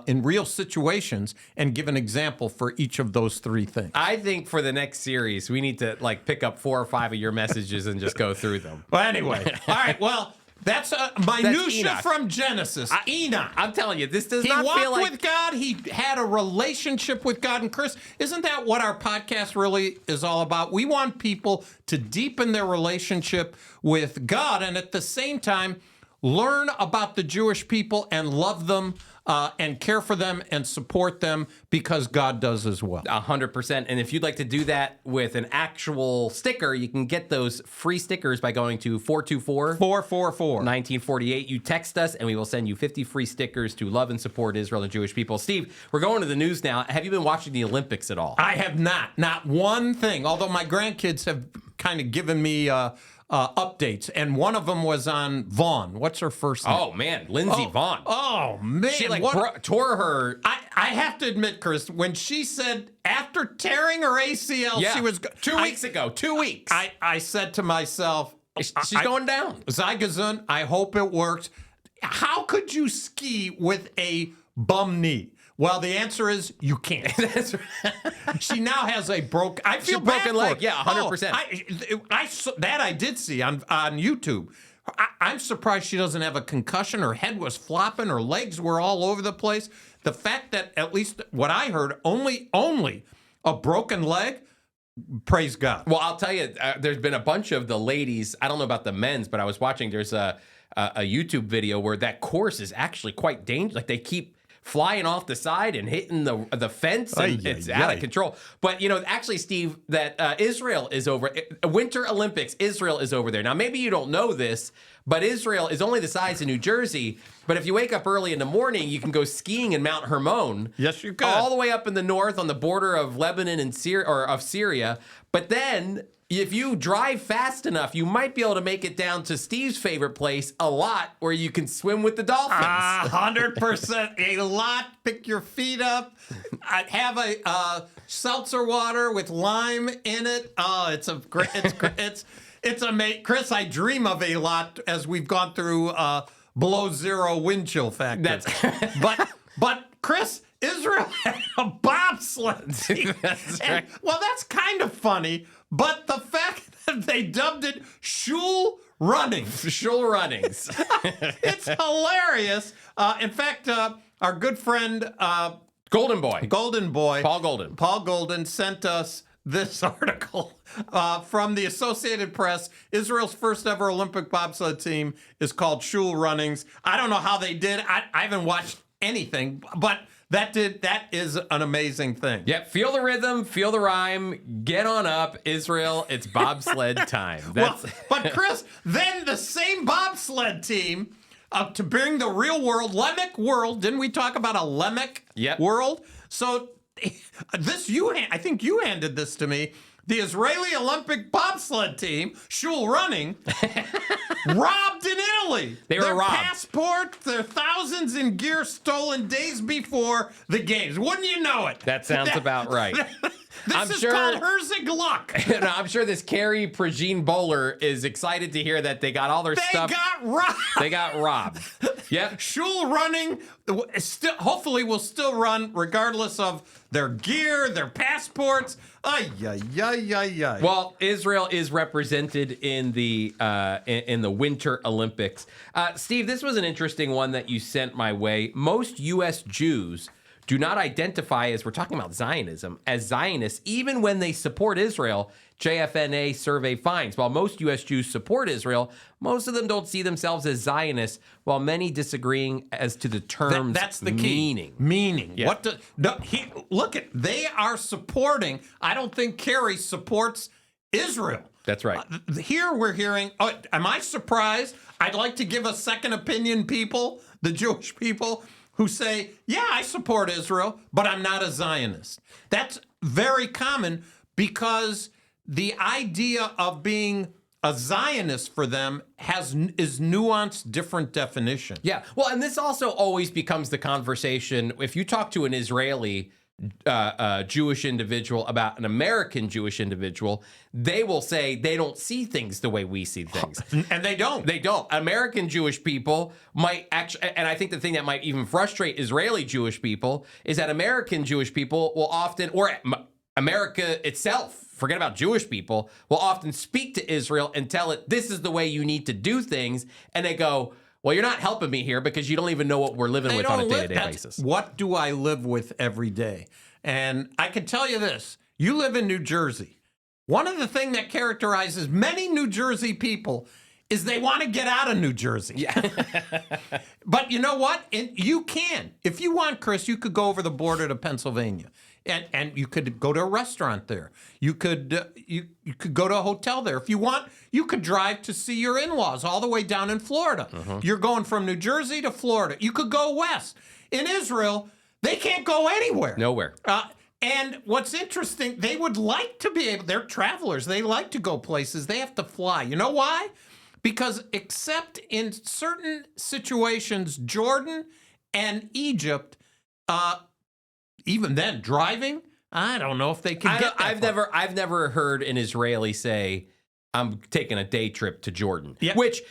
in real situations and give an example for each of those three things. I think for the next series, we need to pick up 4 or 5 of your messages and just go through them. Well, anyway. All right. Well, that's minutia Enoch. from Genesis. Enoch. I'm telling you, this does He not feel walked like... with God. He had a relationship with God. And Chris, isn't that what our podcast really is all about? We want people to deepen their relationship with God and at the same time learn about the Jewish people and love them and care for them and support them because God does as well. 100%. And if you'd like to do that with an actual sticker, you can get those free stickers by going to 424-444-1948. You text us, and we will send you 50 free stickers to love and support Israel and Jewish people. Steve, we're going to the news now. Have you been watching the Olympics at all? I have not one thing, although my grandkids have kind of given me updates, and one of them was on Vaughn. What's her first name? Oh, man, Lindsey Vaughn. Oh, man. She tore her... I have to admit, Chris, when she said after tearing her ACL, she was... 2 weeks ago, 2 weeks. I said to myself... She's going down. Zygazun, I hope it worked. How could you ski with a bum knee? Well, the answer is you can't. That's right. She now has a broken... I feel broken leg. For Yeah, 100%. I did see on YouTube. I'm surprised she doesn't have a concussion. Her head was flopping. Her legs were all over the place. The fact that, at least what I heard, only a broken leg, praise God. Well, I'll tell you, there's been a bunch of the ladies. I don't know about the men's, but I was watching. There's a YouTube video where that course is actually quite dangerous. Like, they keep flying off the side and hitting the fence, and it's out of control. But, actually, Steve, that Israel is over. Winter Olympics, Israel is over there. Now, maybe you don't know this, but Israel is only the size of New Jersey. But if you wake up early in the morning, you can go skiing in Mount Hermon. Yes, you can. All the way up in the north on the border of Lebanon and Syria. But then, if you drive fast enough, you might be able to make it down to Steve's favorite place, a lot, where you can swim with the dolphins. 100%. A lot. Pick your feet up. I'd have a seltzer water with lime in it. Oh, it's amazing. Chris, I dream of a lot as we've gone through below zero wind chill factor. But Chris, Israel had a bobsled team. That's right. Well, that's kind of funny, but the fact that they dubbed it Shul Runnings. Shul Runnings. It's hilarious. In fact, our good friend Golden Boy, Paul Golden sent us this article from the Associated Press. Israel's first ever Olympic bobsled team is called Shul Runnings. I don't know how they did. I haven't watched anything, but that is an amazing thing. Yep, feel the rhythm, feel the rhyme, get on up, Israel, it's bobsled time. But Chris, then the same bobsled team to bring the real world, Lamech world, didn't we talk about a Lamech world? So I think you handed this to me. The Israeli Olympic bobsled team, Shul Running, robbed in Italy. They were robbed. Their passport, their thousands in gear stolen days before the games. Wouldn't you know it? That sounds about right. This is called Herzig luck. I'm sure this Carrie Pragine bowler is excited to hear that they got all their stuff. They got robbed. Yep. Shul Running hopefully will still run regardless of their gear, their passports. Well, Israel is represented in the Winter Olympics. Steve, this was an interesting one that you sent my way. Most U.S. Jews do not identify, as we're talking about Zionism, as Zionists, even when they support Israel, JFNA survey finds. While most U.S. Jews support Israel, most of them don't see themselves as Zionists, while many disagreeing as to the term's that's the key. Meaning. Yeah. They are supporting, I don't think Kerry supports Israel. That's right. Here we're hearing, am I surprised? I'd like to give a second opinion people, the Jewish people, who say, yeah, I support Israel, but I'm not a Zionist. That's very common because the idea of being a Zionist for them is nuanced, different definition. Yeah. Well, and this also always becomes the conversation. If you talk to an Israeli Jewish individual about an American Jewish individual, they will say they don't see things the way we see things. And they don't. They don't. American Jewish people might actually, and I think the thing that might even frustrate Israeli Jewish people is that American Jewish people will often, or America itself, forget about Jewish people, will often speak to Israel and tell it, this is the way you need to do things. And they go, well, you're not helping me here because you don't even know what we're living with on a day-to-day basis. What do I live with every day? And I can tell you this. You live in New Jersey. One of the things that characterizes many New Jersey people is they want to get out of New Jersey. Yeah. But you know what? You can. If you want, Chris, you could go over the border to Pennsylvania. And you could go to a restaurant there. You could you could go to a hotel there. If you want, you could drive to see your in-laws all the way down in Florida. You're going from New Jersey to Florida. You could go west. In Israel, they can't go anywhere. Nowhere. And what's interesting, they would like to be able, they're travelers. They like to go places. They have to fly. You know why? Because except in certain situations, Jordan and Egypt, even then, driving, I don't know if they can get that I've never heard an Israeli say, I'm taking a day trip to Jordan. Yeah. Which,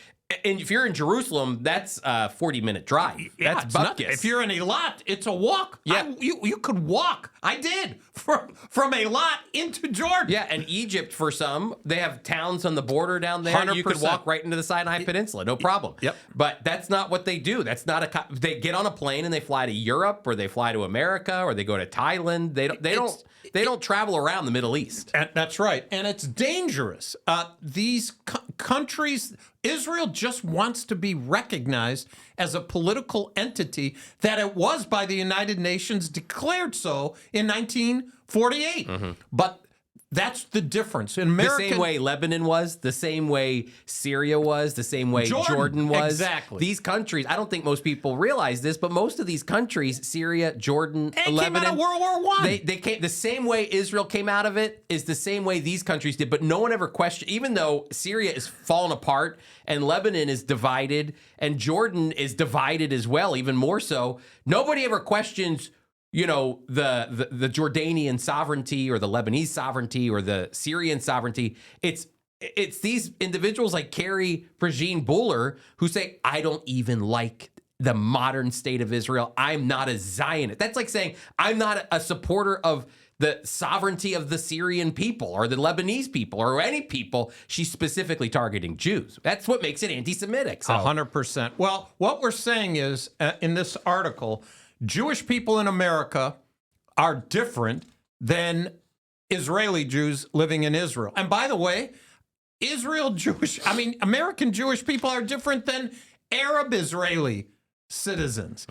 and if you're in Jerusalem, that's a 40-minute drive. Yeah, That's it's bucket. If you're in Eilat, it's a walk. Yeah. You could walk. I did from Eilat into Jordan. Yeah, and Egypt, for some, they have towns on the border down there. 100%. You could walk right into the Sinai Peninsula, no problem. Yep. But that's not what they do. That's not they get on a plane and they fly to Europe, or they fly to America, or they go to Thailand. They don't travel around the Middle East. And that's right. And it's dangerous. These countries, Israel just wants to be recognized as a political entity that it was by the United Nations declared so in 1948. But that's the difference. In America, The same way Lebanon was, the same way Syria was, the same way Jordan was. Exactly. These countries, I don't think most people realize this, but most of these countries, Syria, Jordan, They Lebanon, came out of World War I. They came the same way Israel came out of it is the same way these countries did. But no one ever questioned, even though Syria is fallen apart and Lebanon is divided and Jordan is divided as well, even more so, nobody ever questions, you know, the Jordanian sovereignty or the Lebanese sovereignty or the Syrian sovereignty. It's these individuals like Carrie Prejean Buller who say, I don't even like the modern state of Israel. I'm not a Zionist. That's like saying I'm not a supporter of the sovereignty of the Syrian people or the Lebanese people or any people. She's specifically targeting Jews. That's what makes it anti-Semitic. So. 100%. Well, what we're saying is, in this article, Jewish people in America are different than Israeli Jews living in Israel. And by the way, American Jewish people are different than Arab Israeli citizens.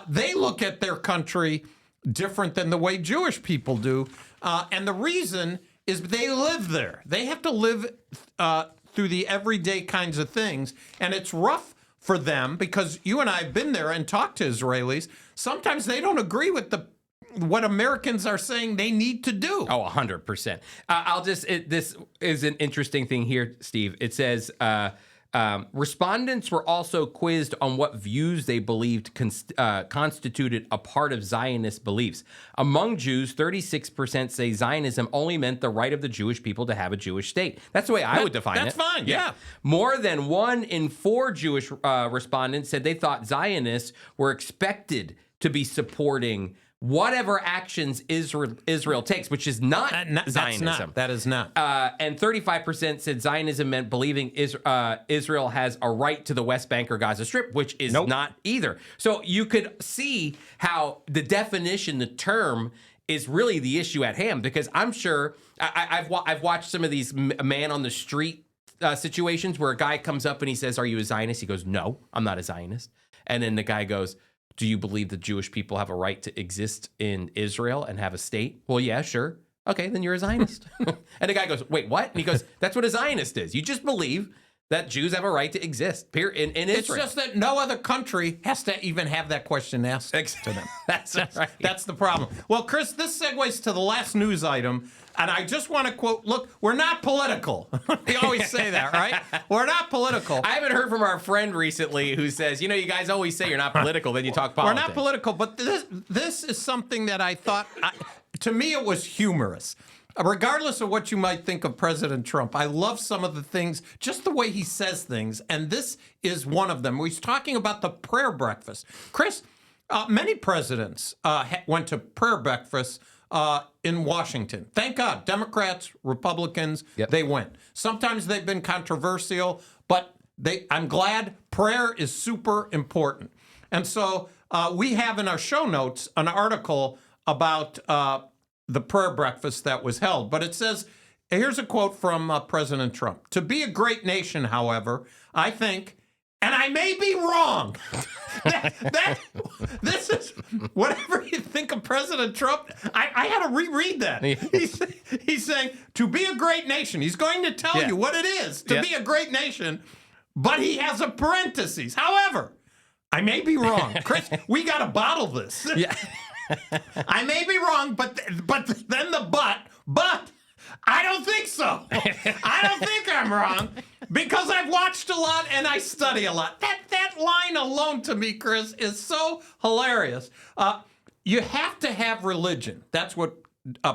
They look at their country different than the way Jewish people do. And the reason is they live there. They have to live through the everyday kinds of things. And it's rough for them because you and I have been there and talked to Israelis. Sometimes they don't agree with what Americans are saying they need to do. Oh, 100%. This is an interesting thing here, Steve. It says, respondents were also quizzed on what views they believed constituted a part of Zionist beliefs. Among Jews, 36% say Zionism only meant the right of the Jewish people to have a Jewish state. That's the way I would define it. That's fine, yeah. More than 1 in 4 Jewish respondents said they thought Zionists were expected to be supporting whatever actions Israel takes, which is not Zionism. That is not. And 35% said Zionism meant believing Israel has a right to the West Bank or Gaza Strip, which is not either. So you could see how the definition, the term, is really the issue at hand, because I'm sure I've watched some of these man on the street situations where a guy comes up and he says, "Are you a Zionist?" He goes, "No, I'm not a Zionist." And then the guy goes, "Do you believe the Jewish people have a right to exist in Israel and have a state?" "Well, yeah, sure." "Okay, then you're a Zionist." And the guy goes, "Wait, what?" And he goes, "That's what a Zionist is. You just believe that Jews have a right to exist in Israel." It's just that no other country has to even have that question asked to them. That's right. That's the problem. Well, Chris, this segues to the last news item. And I just want to quote, look, we're not political. We always say that, right? We're not political. I haven't heard from our friend recently who says, you know, you guys always say you're not political, then you talk politics. We're not political, but this is something that I thought, to me, it was humorous. Regardless of what you might think of President Trump, I love some of the things, just the way he says things. And this is one of them. He's talking about the prayer breakfast. Chris, many presidents went to prayer breakfasts in Washington. Thank God, Democrats, Republicans, they went. Sometimes they've been controversial, but I'm glad prayer is super important. And so we have in our show notes an article about the prayer breakfast that was held. But it says Here's a quote from President Trump. To be a great nation, however, I think, and I may be wrong. This is, whatever you think of President Trump, I had to reread that. He's saying, to be a great nation, he's going to tell you what it is to be a great nation, but he has a parentheses. However, I may be wrong. Chris, we got to bottle this. Yeah. I may be wrong, but then the but I don't think so. I don't think I'm wrong because I've watched a lot and I study a lot. That line alone to me, Chris, is so hilarious. You have to have religion. That's what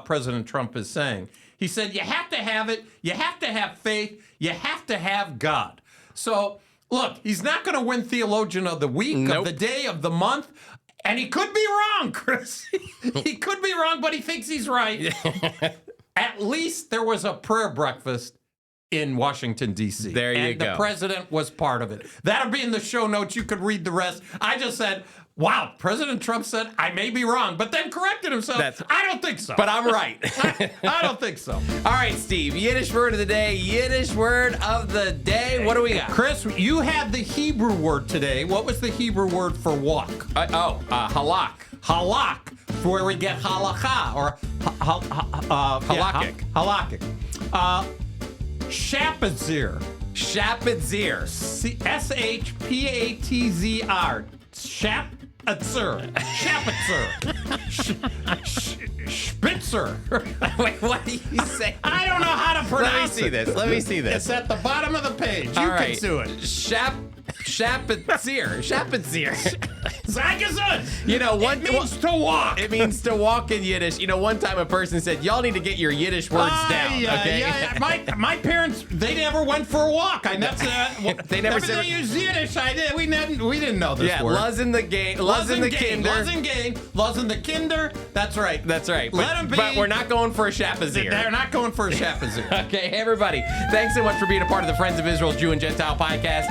President Trump is saying. He said you have to have it. You have to have faith. You have to have God. So, look, he's not going to win Theologian of the Week, of the day, of the month. And he could be wrong, Chris. He could be wrong, but he thinks he's right. At least there was a prayer breakfast in Washington, D.C. There you go. And the president was part of it. That'll be in the show notes. You could read the rest. I just said, wow, President Trump said, I may be wrong, but then corrected himself. I don't think so. But I'm right. I don't think so. All right, Steve, Yiddish word of the day. Yiddish word of the day. What do we got? Chris, you had the Hebrew word today. What was the Hebrew word for walk? Halak. Halak, where we get halakha, or halakhic. Halakhic. Shpatzir. Shpatzir. S-H-P-A-T-Z-R. Shpatzir. Shpatzir. Wait, what do you say? I don't know how to pronounce it. Let me see this. It's at the bottom of the page. You can do it. Shpatzir. Zagazun. You know, it means to walk. It means to walk in Yiddish. You know, one time a person said, y'all need to get your Yiddish words down. Okay. Yeah. My parents, they never went for a walk. They never said they used Yiddish. We didn't know this word. Luz in the game. Luz in the kinder. Luz in game. Luz in the kinder. That's right. That's right. Let them be. But we're not going for a Shpatzir. They're not going for a Shpatzir. Okay, hey everybody. Thanks so much for being a part of the Friends of Israel Jew and Gentile podcast.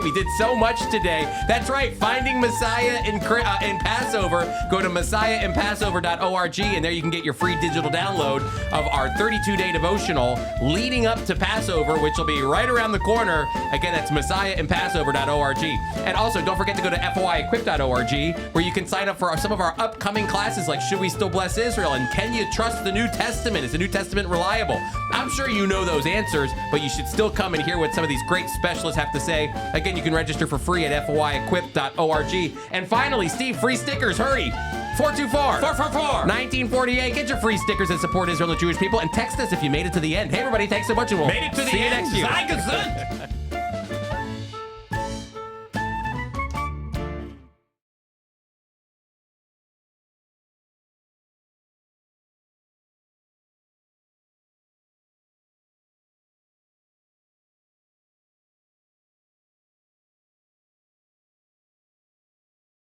We did so much today. That's right. Finding Messiah in Passover. Go to messiahinpassover.org, and there you can get your free digital download of our 32-day devotional leading up to Passover, which will be right around the corner. Again, that's messiahinpassover.org. And also, don't forget to go to foiequip.org, where you can sign up for some of our upcoming classes, like Should We Still Bless Israel? And Can You Trust the New Testament? Is the New Testament reliable? I'm sure you know those answers, but you should still come and hear what some of these great specialists have to say. Again, you can register for free at foiequip.org. And finally, Steve, free stickers, hurry. 424-444-1948. Get your free stickers that support Israel and the Jewish people, and text us if you made it to the end. Hey, everybody, thanks so much, and we'll see you next year.